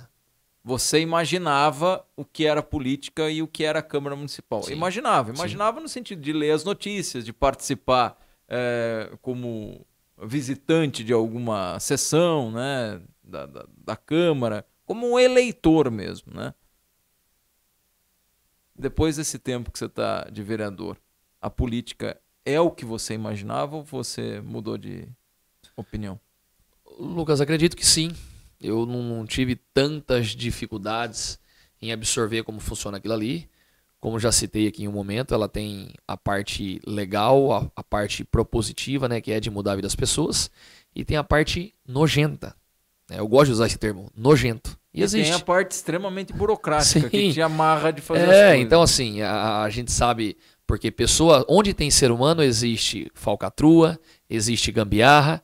Você imaginava o que era política e o que era a Câmara Municipal? Sim. Imaginava Sim. no sentido de ler as notícias, de participar como visitante de alguma sessão, né, da Câmara, como um eleitor mesmo, né? Depois desse tempo que você está de vereador, a política é o que você imaginava ou você mudou de opinião? Lucas, acredito que sim. Eu não tive tantas dificuldades em absorver como funciona aquilo ali. Como já citei aqui em um momento, ela tem a parte legal, a parte propositiva, né, que é de mudar a vida das pessoas, e tem a parte nojenta. Eu gosto de usar esse termo, nojento. E existe. Tem a parte extremamente burocrática, Sim. que te amarra de fazer as coisas. Então assim, a gente sabe, porque pessoa, onde tem ser humano existe falcatrua, existe gambiarra,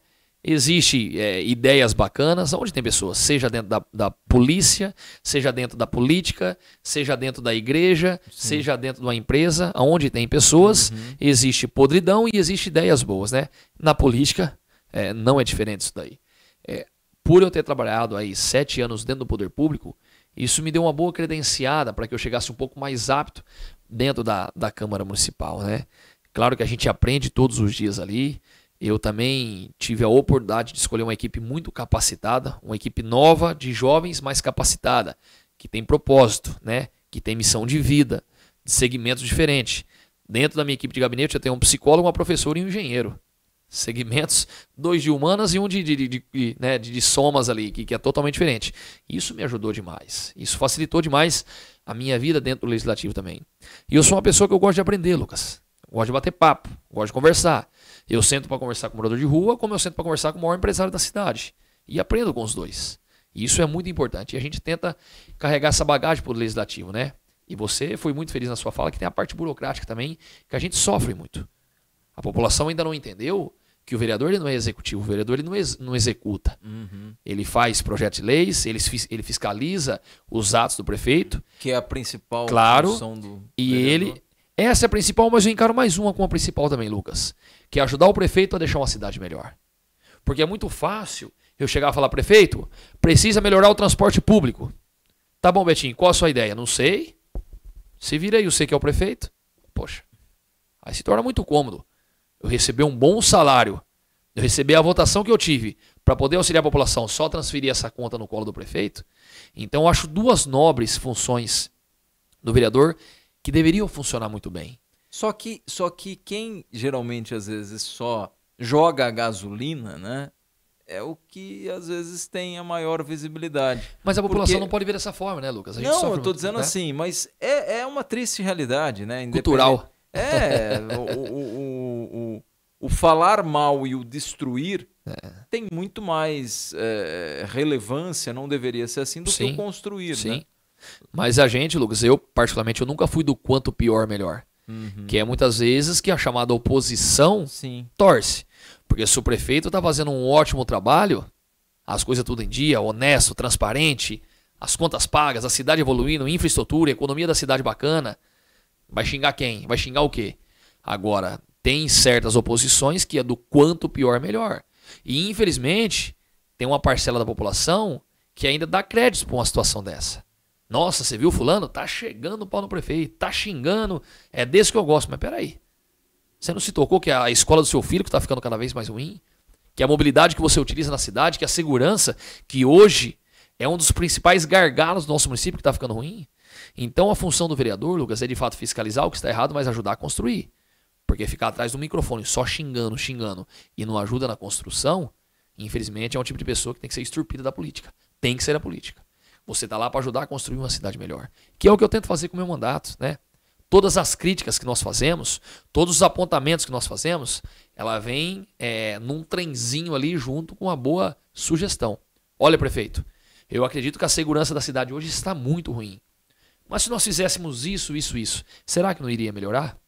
existe ideias bacanas, onde tem pessoas, seja dentro da polícia, seja dentro da política, seja dentro da igreja, seja dentro de uma empresa, onde tem pessoas, existe podridão e existe ideias boas, né? Na política, não é diferente isso daí. Por eu ter trabalhado aí 7 anos dentro do poder público, isso me deu uma boa credenciada para que eu chegasse um pouco mais apto dentro da Câmara Municipal, né? Claro que a gente aprende todos os dias ali. Eu também tive a oportunidade de escolher uma equipe muito capacitada, uma equipe nova de jovens mais capacitada, que tem propósito, né? Que tem missão de vida, de segmentos diferentes. Dentro da minha equipe de gabinete eu tenho um psicólogo, uma professora e um engenheiro. Segmentos, 2 de humanas e um de somas ali, que é totalmente diferente. Isso me ajudou demais. Isso facilitou demais a minha vida dentro do Legislativo também. E eu sou uma pessoa que eu gosto de aprender, Lucas. Gosto de bater papo, gosto de conversar. Eu sento para conversar com o morador de rua, como eu sento para conversar com o maior empresário da cidade. E aprendo com os dois. E isso é muito importante. E a gente tenta carregar essa bagagem para o Legislativo, né? E você foi muito feliz na sua fala, que tem a parte burocrática também, que a gente sofre muito. A população ainda não entendeu que o vereador ele não é executivo, o vereador ele não executa. Ele faz projetos de leis, ele fiscaliza os atos do prefeito. Que é a principal Função função do vereador. Essa é a principal, mas eu encaro mais uma como a principal também, Lucas. Que é ajudar o prefeito a deixar uma cidade melhor. Porque é muito fácil eu chegar e falar, prefeito, precisa melhorar o transporte público. Tá bom, Betinho, qual a sua ideia? Não sei. Se vira aí, você que é o prefeito. Poxa, aí se torna muito cômodo. Eu receber um bom salário, eu receber a votação que eu tive para poder auxiliar a população, só transferir essa conta no colo do prefeito. Então eu acho 2 nobres funções do vereador que deveriam funcionar muito bem. Só que quem geralmente às vezes só joga a gasolina, né? É o que às vezes tem a maior visibilidade. Mas a população não pode ver dessa forma, né, Lucas? A gente não, sofre eu tô muito, dizendo né? assim, mas é uma triste realidade, né? Cultural. O falar mal e o destruir tem muito mais relevância, não deveria ser assim, do que o construir, sim. né? Mas a gente, Lucas, eu particularmente, eu nunca fui do quanto pior, melhor. Que é muitas vezes que a chamada oposição torce. Porque se o prefeito tá fazendo um ótimo trabalho, as coisas tudo em dia, honesto, transparente, as contas pagas, a cidade evoluindo, infraestrutura, economia da cidade bacana, vai xingar quem? Vai xingar o quê? Agora, tem certas oposições que é do quanto pior, melhor. E infelizmente, tem uma parcela da população que ainda dá crédito para uma situação dessa. Nossa, você viu fulano? Tá chegando o pau no prefeito, tá xingando, é desse que eu gosto. Mas peraí, você não se tocou que a escola do seu filho que tá ficando cada vez mais ruim? Que a mobilidade que você utiliza na cidade, que a segurança, que hoje é um dos principais gargalos do nosso município que tá ficando ruim? Então a função do vereador, Lucas, é de fato fiscalizar o que está errado, mas ajudar a construir. Porque ficar atrás do microfone só xingando e não ajuda na construção, infelizmente é um tipo de pessoa que tem que ser extirpida da política. Tem que ser a política. Você tá lá para ajudar a construir uma cidade melhor. Que é o que eu tento fazer com o meu mandato, né? Todas as críticas que nós fazemos, todos os apontamentos que nós fazemos, ela vem num trenzinho ali junto com uma boa sugestão. Olha, prefeito, eu acredito que a segurança da cidade hoje está muito ruim. Mas se nós fizéssemos isso, será que não iria melhorar?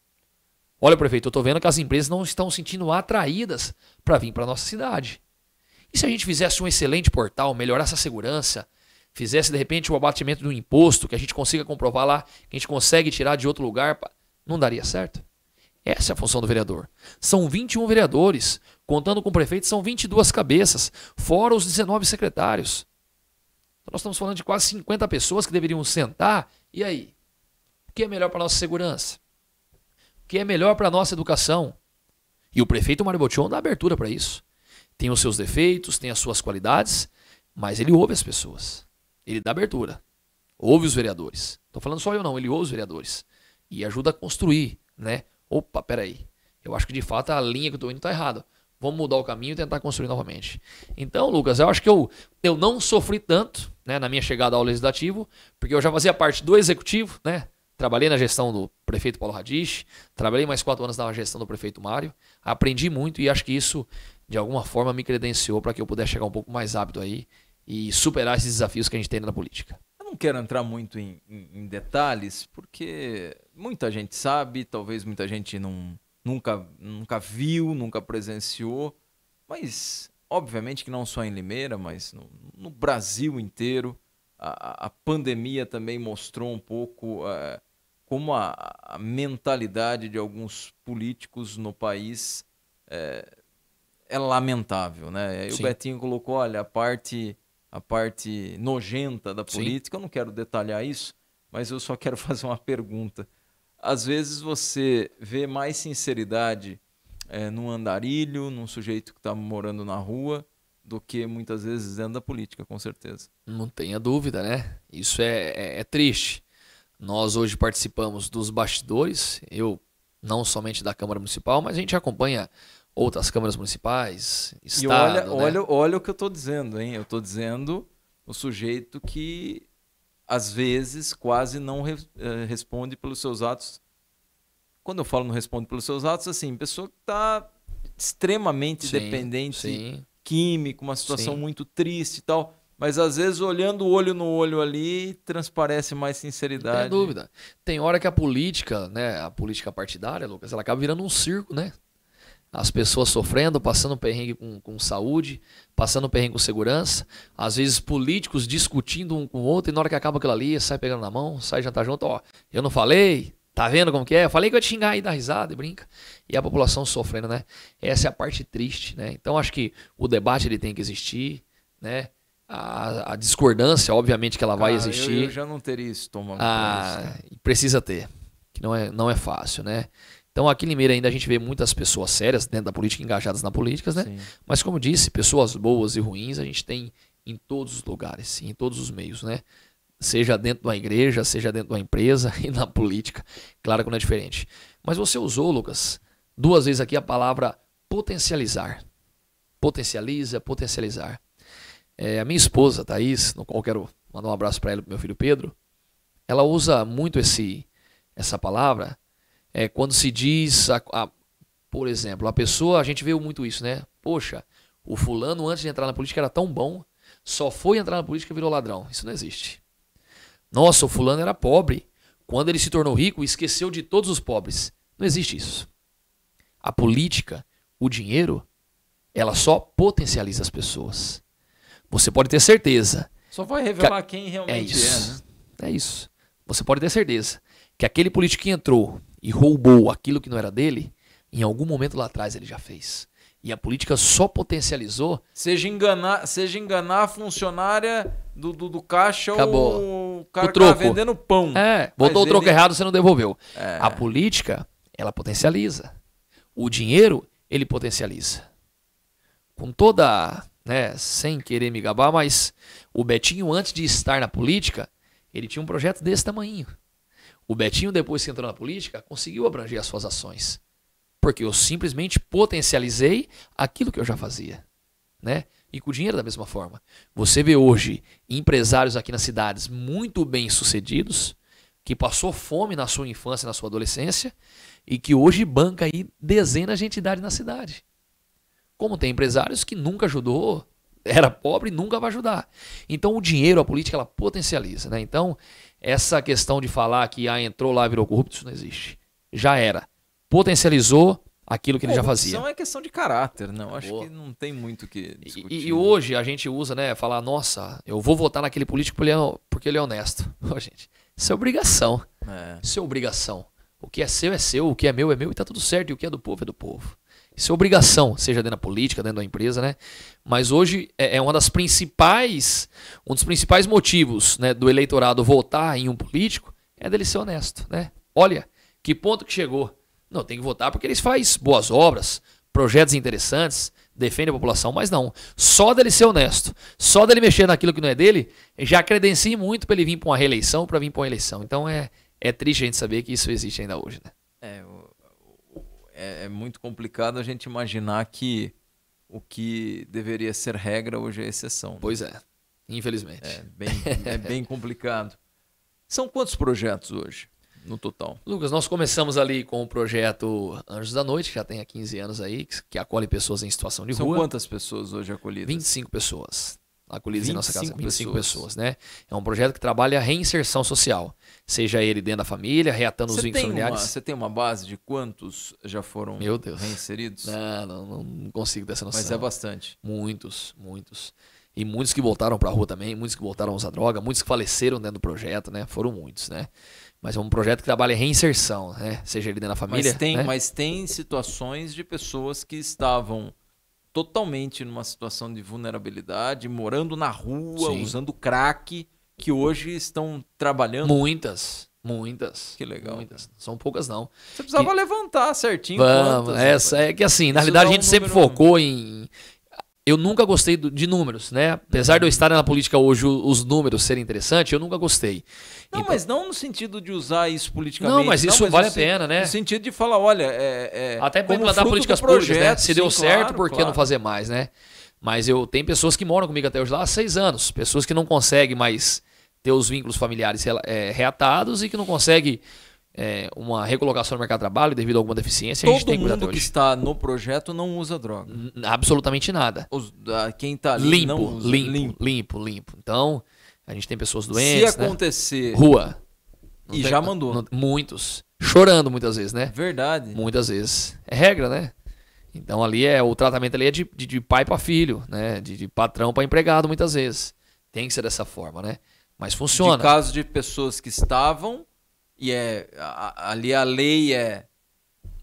Olha, prefeito, eu estou vendo que as empresas não estão se sentindo atraídas para vir para a nossa cidade. E se a gente fizesse um excelente portal, melhorasse a segurança, fizesse de repente o abatimento do imposto, que a gente consiga comprovar lá, que a gente consegue tirar de outro lugar, não daria certo? Essa é a função do vereador. São 21 vereadores, contando com o prefeito, são 22 cabeças, fora os 19 secretários. Então nós estamos falando de quase 50 pessoas que deveriam sentar. E aí? O que é melhor para a nossa segurança? O que é melhor para a nossa educação? E o prefeito Mário Botion dá abertura para isso. Tem os seus defeitos, tem as suas qualidades, mas ele ouve as pessoas. Ele dá abertura. Ouve os vereadores. Estou falando só eu não, ele ouve os vereadores. E ajuda a construir, né? Opa, peraí. Eu acho que de fato a linha que eu estou indo está errada. Vamos mudar o caminho e tentar construir novamente. Então, Lucas, eu acho que eu não sofri tanto, né, na minha chegada ao Legislativo, porque eu já fazia parte do Executivo, né? Trabalhei na gestão do prefeito Paulo Radich, trabalhei mais 4 anos na gestão do prefeito Mário, aprendi muito e acho que isso, de alguma forma, me credenciou para que eu pudesse chegar um pouco mais rápido aí e superar esses desafios que a gente tem na política. Eu não quero entrar muito em detalhes, porque muita gente sabe, talvez muita gente nunca viu, nunca presenciou, mas obviamente que não só em Limeira, mas no Brasil inteiro, a pandemia também mostrou um pouco como a mentalidade de alguns políticos no país é lamentável, né? Aí o Betinho colocou, olha, a parte nojenta da política. Sim. Eu não quero detalhar isso, mas eu só quero fazer uma pergunta. Às vezes você vê mais sinceridade num andarilho, num sujeito que está morando na rua, do que muitas vezes dentro da política, com certeza. Não tenha dúvida, né? Isso é triste. Nós hoje participamos dos bastidores, eu não somente da Câmara Municipal, mas a gente acompanha outras câmaras municipais, estado, e olha o que eu estou dizendo, hein? Eu estou dizendo o sujeito que às vezes quase não responde pelos seus atos. Quando eu falo não responde pelos seus atos, assim, pessoa que está extremamente dependente, químico, uma situação muito triste e tal. Mas às vezes olhando o olho no olho ali, transparece mais sinceridade. Não tem dúvida. Tem hora que a política, né, a política partidária, Lucas, ela acaba virando um circo, né? As pessoas sofrendo, passando perrengue com saúde, passando perrengue com segurança. Às vezes políticos discutindo um com o outro e na hora que acaba aquilo ali, sai pegando na mão, sai jantar junto. Ó, eu não falei, tá vendo como que é? Eu falei que eu ia te xingar e dar risada e brinca. E a população sofrendo, né? Essa é a parte triste, né? Então acho que o debate ele tem que existir, né? A discordância, obviamente que ela vai existir. Eu já não teria estômago para isso. Precisa ter, que não é fácil, né? Então aqui em Limeira ainda a gente vê muitas pessoas sérias dentro da política, engajadas na política, né? Sim. Mas como eu disse, pessoas boas e ruins a gente tem em todos os lugares, em todos os meios, né? Seja dentro de uma igreja, seja dentro de uma empresa e na política, claro que não é diferente. Mas você usou, Lucas, 2 vezes aqui a palavra potencializar. Potencializar. A minha esposa, Thaís, no qual eu quero mandar um abraço para ela e para meu filho Pedro, ela usa muito essa palavra quando se diz, por exemplo, a pessoa, a gente vê muito isso, né? Poxa, o fulano antes de entrar na política era tão bom, só foi entrar na política e virou ladrão. Isso não existe. Nossa, o fulano era pobre, quando ele se tornou rico, esqueceu de todos os pobres. Não existe isso. A política, o dinheiro, ela só potencializa as pessoas. Você pode ter certeza. Só vai revelar quem realmente né? É isso. Você pode ter certeza que aquele político que entrou e roubou aquilo que não era dele, em algum momento lá atrás ele já fez. E a política só potencializou. Seja enganar a funcionária do caixa. Acabou. Ou o cara o troco. Que tá vendendo pão. Botou o troco errado, você não devolveu. A política, ela potencializa. O dinheiro, ele potencializa. Com toda... sem querer me gabar, mas o Betinho, antes de estar na política, ele tinha um projeto desse tamanho. O Betinho, depois que entrou na política, conseguiu abranger as suas ações. Porque eu simplesmente potencializei aquilo que eu já fazia. Né? E com o dinheiro da mesma forma. Você vê hoje empresários aqui nas cidades muito bem sucedidos, que passou fome na sua infância, na sua adolescência, e que hoje banca aí dezenas de entidades na cidade. Como tem empresários que nunca ajudou era pobre, nunca vai ajudar. Então o dinheiro, a política, ela potencializa, né? Então essa questão de falar que entrou lá, virou corrupto, isso não existe. Já era. Potencializou aquilo que ele já fazia. Corrupção é questão de caráter, não. Acho que não tem muito o que discutir. E hoje a gente usa, né, falar, nossa, eu vou votar naquele político porque ele é honesto. Ô, gente, isso é obrigação. Isso é obrigação. O que é seu, o que é meu e tá tudo certo, e o que é do povo é do povo. Isso é obrigação, seja dentro da política, dentro da empresa, né? Mas hoje é um dos principais motivos, né, do eleitorado votar em um político é dele ser honesto, né? Olha, que ponto que chegou. Não, tem que votar porque eles fazem boas obras, projetos interessantes, defende a população, mas não. Só dele ser honesto, só dele mexer naquilo que não é dele, já credencia muito para ele vir para uma reeleição, para vir para uma eleição. Então é triste a gente saber que isso existe ainda hoje, né? É muito complicado a gente imaginar que o que deveria ser regra hoje é exceção. Pois é, infelizmente. É bem complicado. São quantos projetos hoje, no total? Lucas, nós começamos ali com o projeto Anjos da Noite, que já tem há 15 anos aí, que acolhe pessoas em situação de rua. São quantas pessoas hoje acolhidas? 25 pessoas acolhidas em nossa casa. 25 pessoas, né? É um projeto que trabalha a reinserção social, seja ele dentro da família, reatando os vínculos familiares. Você tem uma base de quantos já foram reinseridos? Não consigo ter essa noção. Mas é bastante. Muitos. E muitos que voltaram para a rua também, muitos que voltaram a usar droga, muitos que faleceram dentro do projeto, né? Foram muitos, né? Mas é um projeto que trabalha em reinserção, né? Seja ele dentro da família. Mas tem situações de pessoas que estavam totalmente numa situação de vulnerabilidade, morando na rua, usando crack, que hoje estão trabalhando. Muitas. Que legal. Muitas. São poucas, não. Você precisava levantar certinho. Vamos, é que assim, na realidade a gente sempre focou em... Eu nunca gostei de números, né? Apesar de eu estar na política hoje, os números serem interessantes, eu nunca gostei. Não, então, mas não no sentido de usar isso politicamente. Não, mas isso vale a pena, né? No sentido de falar, olha... Até para implantar políticas públicas, né? Se deu certo, por que não fazer mais, né? Mas tem pessoas que moram comigo até hoje lá há 6 anos. Pessoas que não conseguem mais ter os vínculos familiares reatados e que não conseguem... uma recolocação no mercado de trabalho devido a alguma deficiência. Todo mundo que está no projeto não usa droga. Absolutamente nada. Quem está ali limpo. Então, a gente tem pessoas doentes. Se acontecer... Rua. E já mandou. Muitos. Chorando muitas vezes, né? Verdade. Muitas vezes. É regra, né? Então, ali o tratamento ali é de pai para filho, né? De patrão para empregado, muitas vezes. Tem que ser dessa forma, né? Mas funciona. De caso de pessoas que estavam... E ali a lei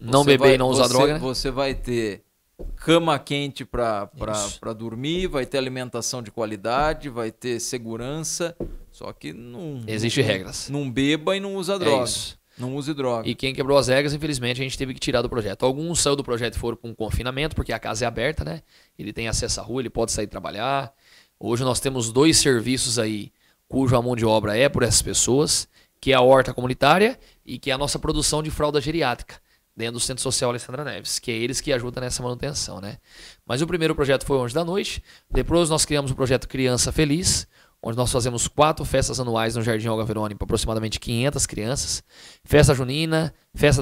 não beber e não usar droga, né? Você vai ter cama quente para dormir, vai ter alimentação de qualidade, vai ter segurança, só que não... Existem regras. Não beba e não usa droga. Não use droga. E quem quebrou as regras, infelizmente, a gente teve que tirar do projeto. Alguns saiu do projeto e foram com confinamento, porque a casa é aberta, né? Ele tem acesso à rua, ele pode sair trabalhar. Hoje nós temos 2 serviços aí, cuja mão de obra é por essas pessoas, que é a horta comunitária e que é a nossa produção de fralda geriátrica dentro do Centro Social Alessandra Neves, que é eles que ajudam nessa manutenção, né? Mas o primeiro projeto foi Anjos da Noite, depois nós criamos o projeto Criança Feliz, onde nós fazemos 4 festas anuais no Jardim Olga Verônica para aproximadamente 500 crianças, festa junina, festa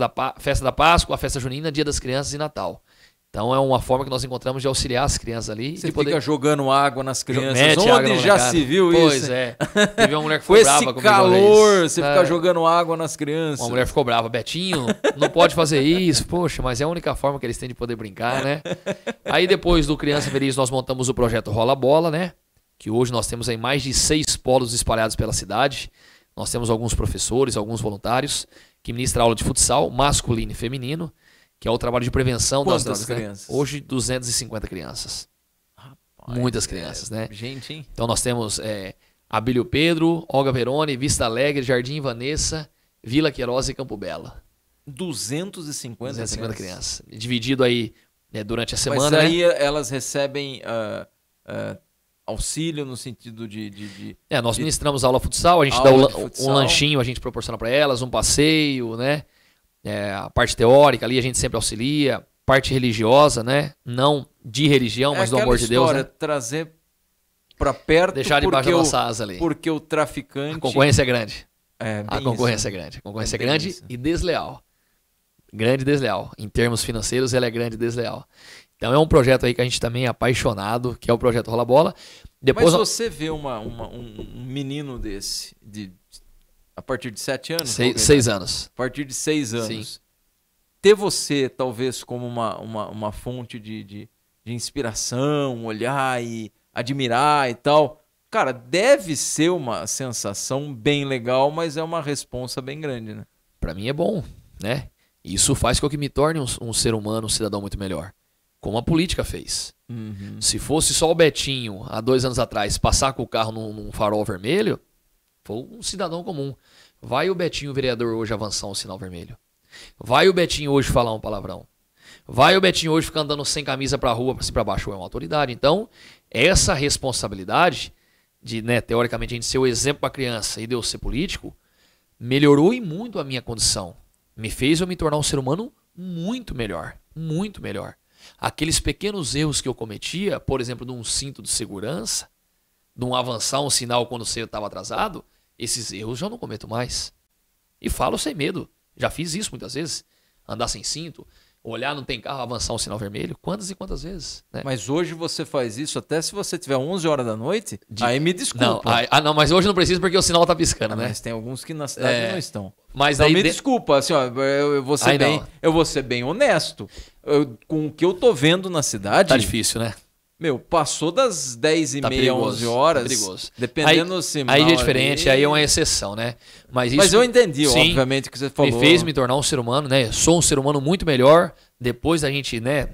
da Páscoa, a festa junina, Dia das Crianças e Natal. Então é uma forma que nós encontramos de auxiliar as crianças ali. Você fica jogando água nas crianças. Onde já se viu isso? Pois é. Teve uma mulher que ficou brava comigo. Com esse calor, você fica jogando água nas crianças. Uma mulher ficou brava. Betinho, não pode fazer isso. Poxa, mas é a única forma que eles têm de poder brincar, né? Aí depois do Criança Feliz nós montamos o projeto Rola Bola, né? Que hoje nós temos aí mais de 6 polos espalhados pela cidade. Nós temos alguns professores, alguns voluntários que ministram aula de futsal, masculino e feminino, que é o trabalho de prevenção das drogas. Crianças? Né? Hoje, 250 crianças. Rapaz, muitas crianças, né? Gente, hein? Então nós temos Abílio Pedro, Olga Verone, Vista Alegre, Jardim Vanessa, Vila Queiroz e Campo Belo. 250 crianças. Dividido aí durante a semana. Mas aí elas recebem auxílio no sentido de... nós ministramos aula futsal, a gente dá um lanchinho, a gente proporciona para elas, um passeio, né? A parte teórica ali a gente sempre auxilia, parte religiosa, né? Não de religião, mas do amor de Deus, né? Trazer para perto, deixar debaixo da nossa asa ali. Porque o traficante... A concorrência é grande. A concorrência é grande. A concorrência é grande e desleal. Grande e desleal. Em termos financeiros, ela é grande e desleal. Então é um projeto aí que a gente também é apaixonado, que é o projeto Rola Bola. Depois, mas você vê um menino desse, a partir de 7 anos? 6 anos. A partir de 6 anos. Sim. Ter você, talvez, como uma fonte de inspiração, olhar e admirar e tal, cara, deve ser uma sensação bem legal, mas é uma responsa bem grande, né? Pra mim é bom, né? Isso faz com que me torne um ser humano, um cidadão muito melhor. Como a política fez. Uhum. Se fosse só o Betinho, há 2 anos atrás, passar com o carro num farol vermelho, foi um cidadão comum. Vai o Betinho, o vereador, hoje avançar um sinal vermelho. Vai o Betinho hoje falar um palavrão. Vai o Betinho hoje ficar andando sem camisa pra rua, pra cima e pra baixo, é uma autoridade. Então, essa responsabilidade de, né, teoricamente, a gente ser o exemplo pra criança e de eu ser político, melhorou e muito a minha condição. Me fez eu me tornar um ser humano muito melhor. Muito melhor. Aqueles pequenos erros que eu cometia, por exemplo, de um cinto de segurança, de um avançar um sinal quando você estava atrasado, esses erros eu não cometo mais. E falo sem medo. Já fiz isso muitas vezes. Andar sem cinto, olhar, não tem carro, avançar um sinal vermelho. Quantas e quantas vezes? Né? Mas hoje você faz isso até se você tiver 11 horas da noite? Aí me desculpa. Não, mas hoje não preciso porque o sinal tá piscando, né? Mas tem alguns que na cidade não estão. Mas então daí me desculpa, assim, ó, eu vou ser bem honesto. Com o que eu tô vendo na cidade... Tá difícil, né? Meu, passou das 10h30, 11 horas. Tá perigoso. Dependendo do sinal. Aí é diferente, aí é uma exceção, né? Mas eu entendi, sim, obviamente, o que você falou. Me fez me tornar um ser humano, né? Sou um ser humano muito melhor depois da gente, né,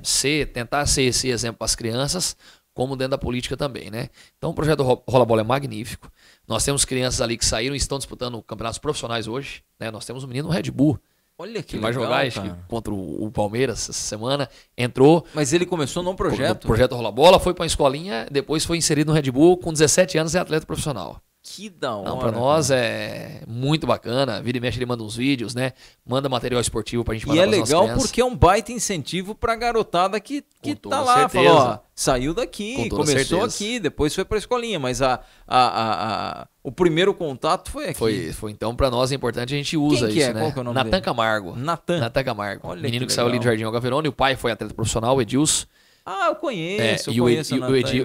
tentar ser esse exemplo para as crianças, como dentro da política também, né? Então o projeto Rola Bola é magnífico. Nós temos crianças ali que saíram e estão disputando campeonatos profissionais hoje, né? Nós temos um menino no Red Bull. Olha que vai legal, jogar acho que contra o Palmeiras essa semana. Entrou. Mas ele começou num projeto? No projeto Rola Bola, foi para uma escolinha, depois foi inserido no Red Bull, com 17 anos é atleta profissional. Que da hora. Não, pra nós é muito bacana. Vira e mexe, ele manda uns vídeos, né? Manda material esportivo pra gente mandar pras nossas crianças. E é legal porque é um baita incentivo pra garotada que tá lá. Certeza. Falou, ó, saiu daqui, começou certeza. Aqui, depois foi pra escolinha. Mas o primeiro contato foi aqui. Foi então, pra nós é importante, a gente usa Quem que isso, é? né? Qual que é o nome Natan dele? Camargo. Natan Camargo. Olha menino que legal. saiu ali do Jardim Algaverone. O pai foi atleta profissional, o Edilson. Eu conheço.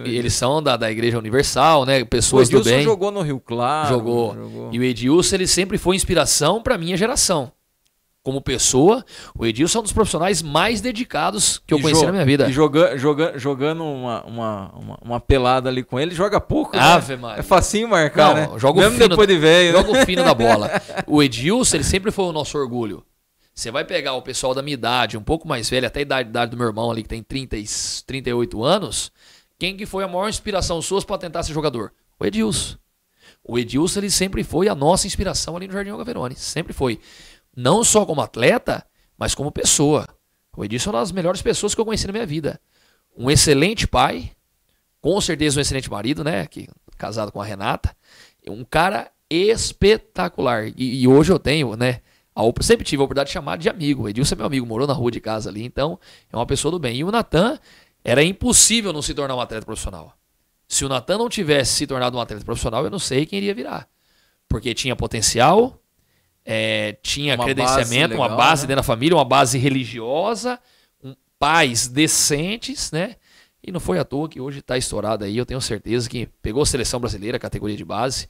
Eles são da Igreja Universal, né? Pessoas do bem. O Edilson jogou no Rio Claro. Jogou. E o Edilson, ele sempre foi inspiração pra minha geração. Como pessoa, o Edilson é um dos profissionais mais dedicados que eu conheci na minha vida. E jogando uma pelada ali com ele, joga pouco, Ave né? Maria. É facinho marcar, né? Joga mesmo fino, depois de velho. Joga o fino da bola. O Edilson, ele sempre foi o nosso orgulho. Você vai pegar o pessoal da minha idade, um pouco mais velho, até a idade do meu irmão ali, que tem 38 anos, quem que foi a maior inspiração sua para tentar ser jogador? O Edilson. O Edilson, ele sempre foi a nossa inspiração ali no Jardim Algaverone. Sempre foi. Não só como atleta, mas como pessoa. O Edilson é uma das melhores pessoas que eu conheci na minha vida. Um excelente pai, com certeza um excelente marido, né? Casado com a Renata. Um cara espetacular. E hoje eu tenho, né? Sempre tive a oportunidade de chamar de amigo. O Edilson é meu amigo, morou na rua de casa ali, então é uma pessoa do bem. E o Natan, era impossível não se tornar um atleta profissional. Se o Natan não tivesse se tornado um atleta profissional, eu não sei quem iria virar. Porque tinha potencial, tinha credenciamento, uma base dentro da família, uma base religiosa, pais decentes, né? E não foi à toa que hoje está estourado aí. Eu tenho certeza que pegou a seleção brasileira, categoria de base,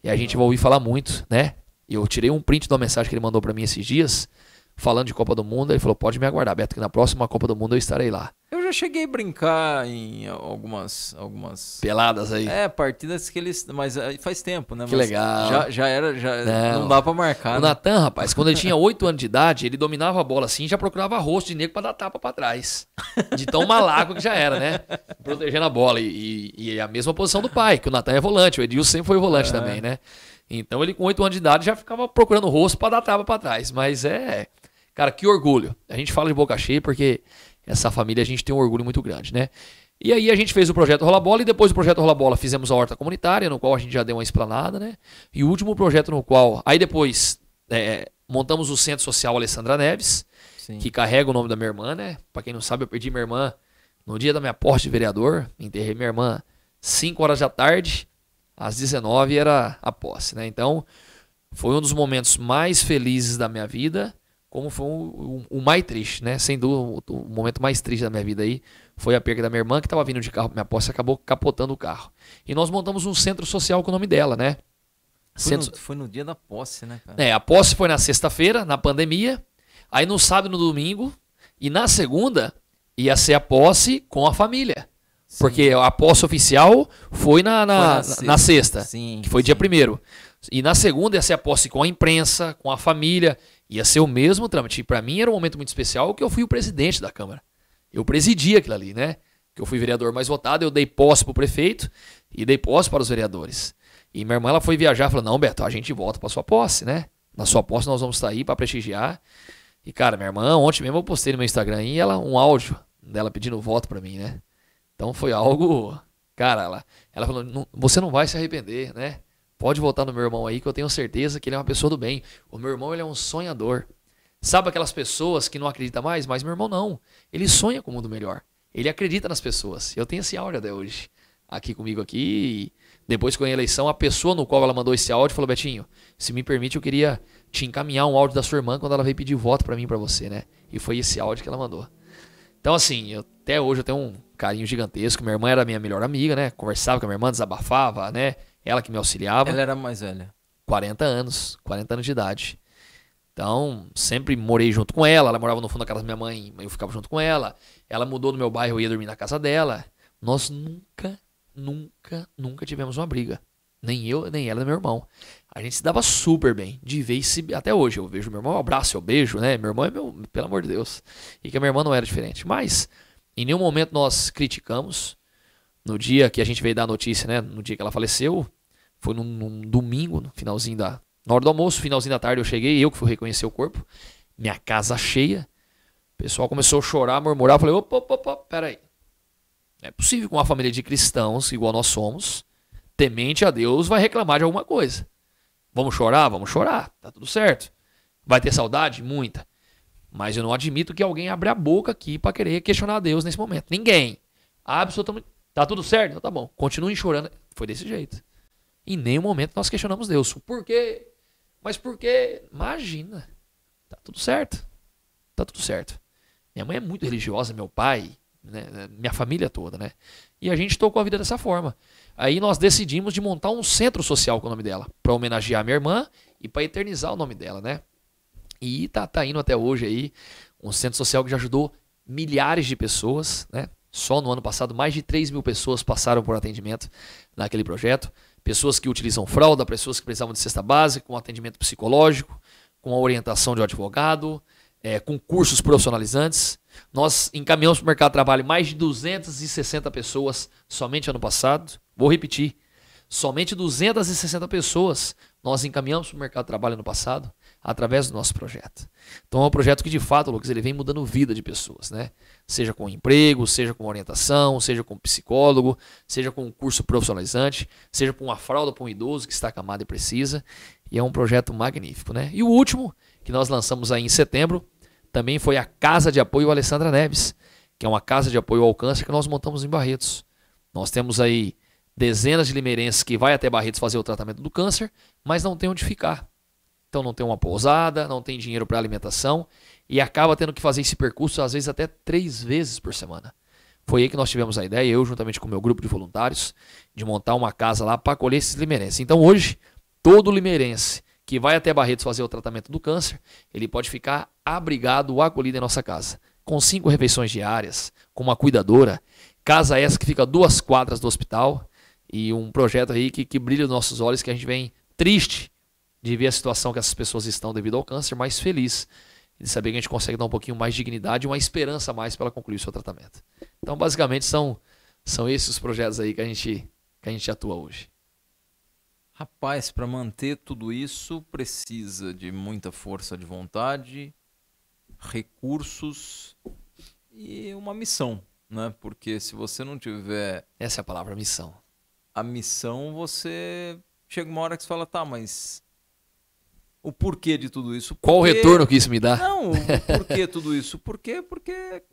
e a gente vai ouvir falar muito, né? E eu tirei um print de uma mensagem que ele mandou para mim esses dias, falando de Copa do Mundo. Ele falou, pode me aguardar, Beto, que na próxima Copa do Mundo eu estarei lá. Eu já cheguei a brincar em algumas peladas aí. Partidas que eles... Mas faz tempo, né? Que legal. Já não dá pra marcar. O Natan, rapaz, quando ele tinha 8 anos de idade, ele dominava a bola assim e já procurava rosto de negro pra dar tapa pra trás. De tão malaco que já era, né? Protegendo a bola. E a mesma posição do pai, que o Natan é volante. O Edilson sempre foi volante também, né? Então ele com 8 anos de idade já ficava procurando o rosto pra dar tapa pra trás. Mas cara, que orgulho. A gente fala de boca cheia porque essa família a gente tem um orgulho muito grande, né? E aí a gente fez o projeto Rola Bola e depois do projeto Rola Bola fizemos a horta comunitária, no qual a gente já deu uma esplanada, né? E o último projeto no qual... Aí depois montamos o Centro Social Alessandra Neves, Sim. que carrega o nome da minha irmã, né? Pra quem não sabe, eu perdi minha irmã no dia da minha posse de vereador. Enterrei minha irmã 5 horas da tarde, às 19 era a posse, né? Então, foi um dos momentos mais felizes da minha vida, como foi o mais triste, né? Sem dúvida, o momento mais triste da minha vida aí foi a perda da minha irmã, que estava vindo de carro, minha posse acabou capotando o carro. E nós montamos um centro social com o nome dela, né? Foi no dia da posse, né, cara? A posse foi na sexta-feira, na pandemia, aí no sábado e no domingo, e na segunda ia ser a posse com a família. Sim. Porque a posse oficial foi na sexta, sim, que foi dia 1º. E na segunda ia ser a posse com a imprensa, com a família. Ia ser o mesmo trâmite. E para mim era um momento muito especial que eu fui o presidente da Câmara. Eu presidi aquilo ali, né? Que eu fui vereador mais votado, eu dei posse pro prefeito e dei posse para os vereadores. E minha irmã ela foi viajar e falou, não, Beto, a gente volta para sua posse, né? Na sua posse nós vamos estar aí para prestigiar. E cara, minha irmã, ontem mesmo eu postei no meu Instagram aí um áudio dela pedindo voto para mim, né? Então foi algo... Cara, ela falou, você não vai se arrepender, né? Pode votar no meu irmão aí, que eu tenho certeza que ele é uma pessoa do bem. O meu irmão, ele é um sonhador. Sabe aquelas pessoas que não acreditam mais? Mas meu irmão não. Ele sonha com o mundo melhor. Ele acredita nas pessoas. Eu tenho esse áudio até hoje. Aqui comigo aqui. Depois que eu ganhei a eleição, a pessoa no qual ela mandou esse áudio falou, Betinho, se me permite, eu queria te encaminhar um áudio da sua irmã quando ela veio pedir voto pra mim e pra você, né? E foi esse áudio que ela mandou. Então assim, até hoje eu tenho um carinho gigantesco. Minha irmã era minha melhor amiga, né? Conversava com a minha irmã, desabafava, né? Ela que me auxiliava. Ela era mais velha? 40 anos de idade. Então, sempre morei junto com ela. Ela morava no fundo da casa da minha mãe, eu ficava junto com ela. Ela mudou do meu bairro, eu ia dormir na casa dela. Nós nunca tivemos uma briga. Nem eu, nem ela, nem meu irmão. A gente se dava super bem, de vez até hoje. Eu vejo meu irmão, eu abraço, eu beijo, né? Meu irmão é meu, pelo amor de Deus. E que a minha irmã não era diferente. Mas, em nenhum momento nós criticamos. No dia que a gente veio dar a notícia, né? No dia que ela faleceu, foi num domingo, no finalzinho na hora do almoço, finalzinho da tarde eu cheguei, eu que fui reconhecer o corpo, minha casa cheia, o pessoal começou a chorar, murmurar, eu falei, opa, peraí. É possível que uma família de cristãos, igual nós somos, temente a Deus, vai reclamar de alguma coisa. Vamos chorar? Vamos chorar, tá tudo certo. Vai ter saudade? Muita. Mas eu não admito que alguém abra a boca aqui para querer questionar a Deus nesse momento. Ninguém. Absolutamente. Tá tudo certo? Então tá bom. Continuem chorando. Foi desse jeito. Em nenhum momento nós questionamos Deus. Por quê? Mas por quê? Imagina. Tá tudo certo. Tá tudo certo. Minha mãe é muito religiosa, meu pai, né? Minha família toda, né? E a gente tocou a vida dessa forma. Aí nós decidimos de montar um centro social com o nome dela, para homenagear minha irmã e para eternizar o nome dela, né? E tá indo até hoje aí um centro social que já ajudou milhares de pessoas, né? Só no ano passado, mais de 3.000 pessoas passaram por atendimento naquele projeto. Pessoas que utilizam fralda, pessoas que precisavam de cesta básica, com atendimento psicológico, com a orientação de um advogado, com cursos profissionalizantes. Nós encaminhamos para o mercado de trabalho mais de 260 pessoas somente ano passado. Vou repetir, somente 260 pessoas nós encaminhamos para o mercado de trabalho ano passado através do nosso projeto. Então é um projeto que de fato, Lucas, ele vem mudando a vida de pessoas, né? Seja com emprego, seja com orientação, seja com psicólogo, seja com um curso profissionalizante, seja com uma fralda para um idoso que está acamado e precisa. E é um projeto magnífico, né? E o último, que nós lançamos aí em setembro, também foi a Casa de Apoio Alessandra Neves, que é uma casa de apoio ao câncer que nós montamos em Barretos. Nós temos aí dezenas de limeirenses que vai até Barretos fazer o tratamento do câncer, mas não tem onde ficar. Então não tem uma pousada, não tem dinheiro para alimentação e acaba tendo que fazer esse percurso às vezes até 3 vezes por semana. Foi aí que nós tivemos a ideia, eu juntamente com o meu grupo de voluntários, de montar uma casa lá para acolher esses limeirenses. Então hoje, todo limeirense que vai até Barretos fazer o tratamento do câncer, ele pode ficar abrigado ou acolhido em nossa casa, com 5 refeições diárias, com uma cuidadora, casa essa que fica a 2 quadras do hospital e um projeto aí que brilha nos nossos olhos, que a gente vem triste de ver a situação que essas pessoas estão devido ao câncer, mas feliz de saber que a gente consegue dar um pouquinho mais de dignidade e uma esperança a mais para ela concluir o seu tratamento. Então, basicamente, são esses os projetos aí que a gente atua hoje. Rapaz, para manter tudo isso, precisa de muita força de vontade, recursos e uma missão, né? Porque se você não tiver... Essa é a palavra, missão. A missão, você... Chega uma hora que você fala, tá, mas... O porquê de tudo isso? Qual o retorno que isso me dá? Não, o porquê tudo isso? Por quê? Porque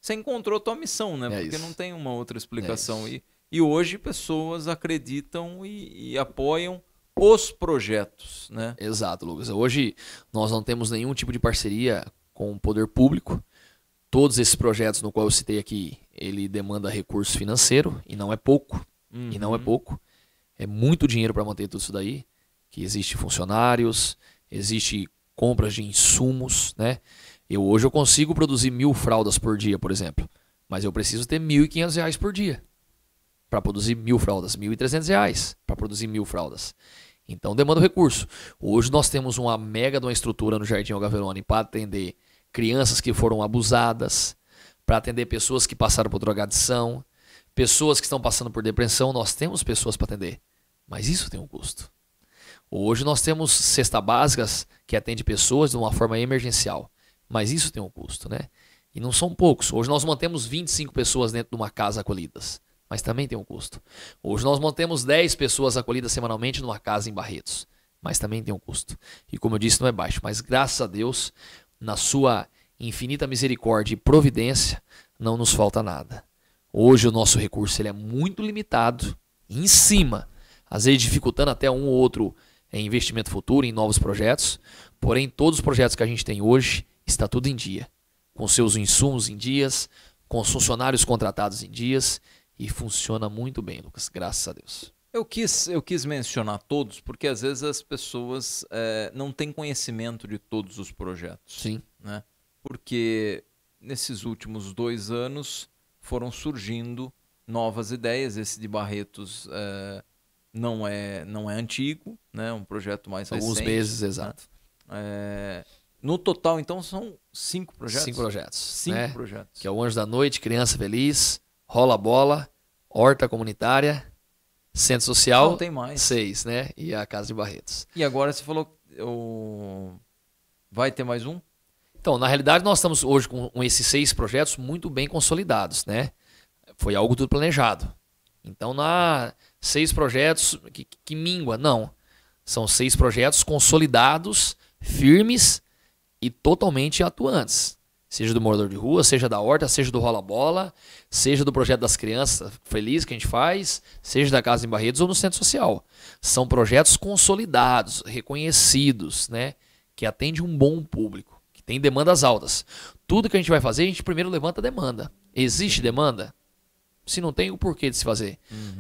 você encontrou a tua missão, né? Porque isso. Não tem uma outra explicação. E hoje pessoas acreditam e apoiam os projetos, né? Exato, Lucas. Hoje nós não temos nenhum tipo de parceria com o poder público. Todos esses projetos no qual eu citei aqui, ele demanda recurso financeiro, e não é pouco. E não é pouco. É muito dinheiro para manter tudo isso daí. Que existe funcionários, existe compras de insumos, né? Hoje eu consigo produzir 1.000 fraldas por dia, por exemplo. Mas eu preciso ter R$1.500 por dia para produzir 1.000 fraldas. R$1.300 para produzir 1.000 fraldas. Então demanda recurso. Hoje nós temos uma mega de uma estrutura no Jardim Algaverone para atender crianças que foram abusadas, para atender pessoas que passaram por drogadição, pessoas que estão passando por depressão. Nós temos pessoas para atender, mas isso tem um custo. Hoje nós temos cesta básicas que atende pessoas de uma forma emergencial, mas isso tem um custo, né? E não são poucos. Hoje nós mantemos 25 pessoas dentro de uma casa acolhidas, mas também tem um custo. Hoje nós mantemos 10 pessoas acolhidas semanalmente numa casa em Barretos, mas também tem um custo. E como eu disse, não é baixo, mas graças a Deus, na sua infinita misericórdia e providência, não nos falta nada. Hoje o nosso recurso ele é muito limitado, em cima, às vezes dificultando até um ou outro investimento futuro em novos projetos, porém todos os projetos que a gente tem hoje está tudo em dia, com seus insumos em dias, com os funcionários contratados em dias, e funciona muito bem, Lucas, graças a Deus. Eu quis mencionar todos, porque às vezes as pessoas não têm conhecimento de todos os projetos. Sim. Né? Porque nesses últimos 2 anos foram surgindo novas ideias. Esse de Barretos não é antigo, né? Um projeto mais recente. Alguns meses, exato. Né? No total, então, são 5 projetos? 5 projetos. 5 projetos. Que é o Anjo da Noite, Criança Feliz, Rola Bola, Horta Comunitária, Centro Social. Não tem mais. 6, né? E a Casa de Barretos. E agora você falou, vai ter mais um? Então, na realidade, nós estamos hoje com esses 6 projetos muito bem consolidados, né? Foi algo tudo planejado. Então, 6 projetos que mingua, não. São 6 projetos consolidados, firmes e totalmente atuantes. Seja do morador de rua, seja da horta, seja do Rola Bola, seja do projeto das crianças felizes que a gente faz, seja da Casa em Barretos ou no Centro Social. São projetos consolidados, reconhecidos, né? Que atendem um bom público, que tem demandas altas. Tudo que a gente vai fazer, a gente primeiro levanta a demanda. Existe demanda? Se não tem, o porquê de se fazer?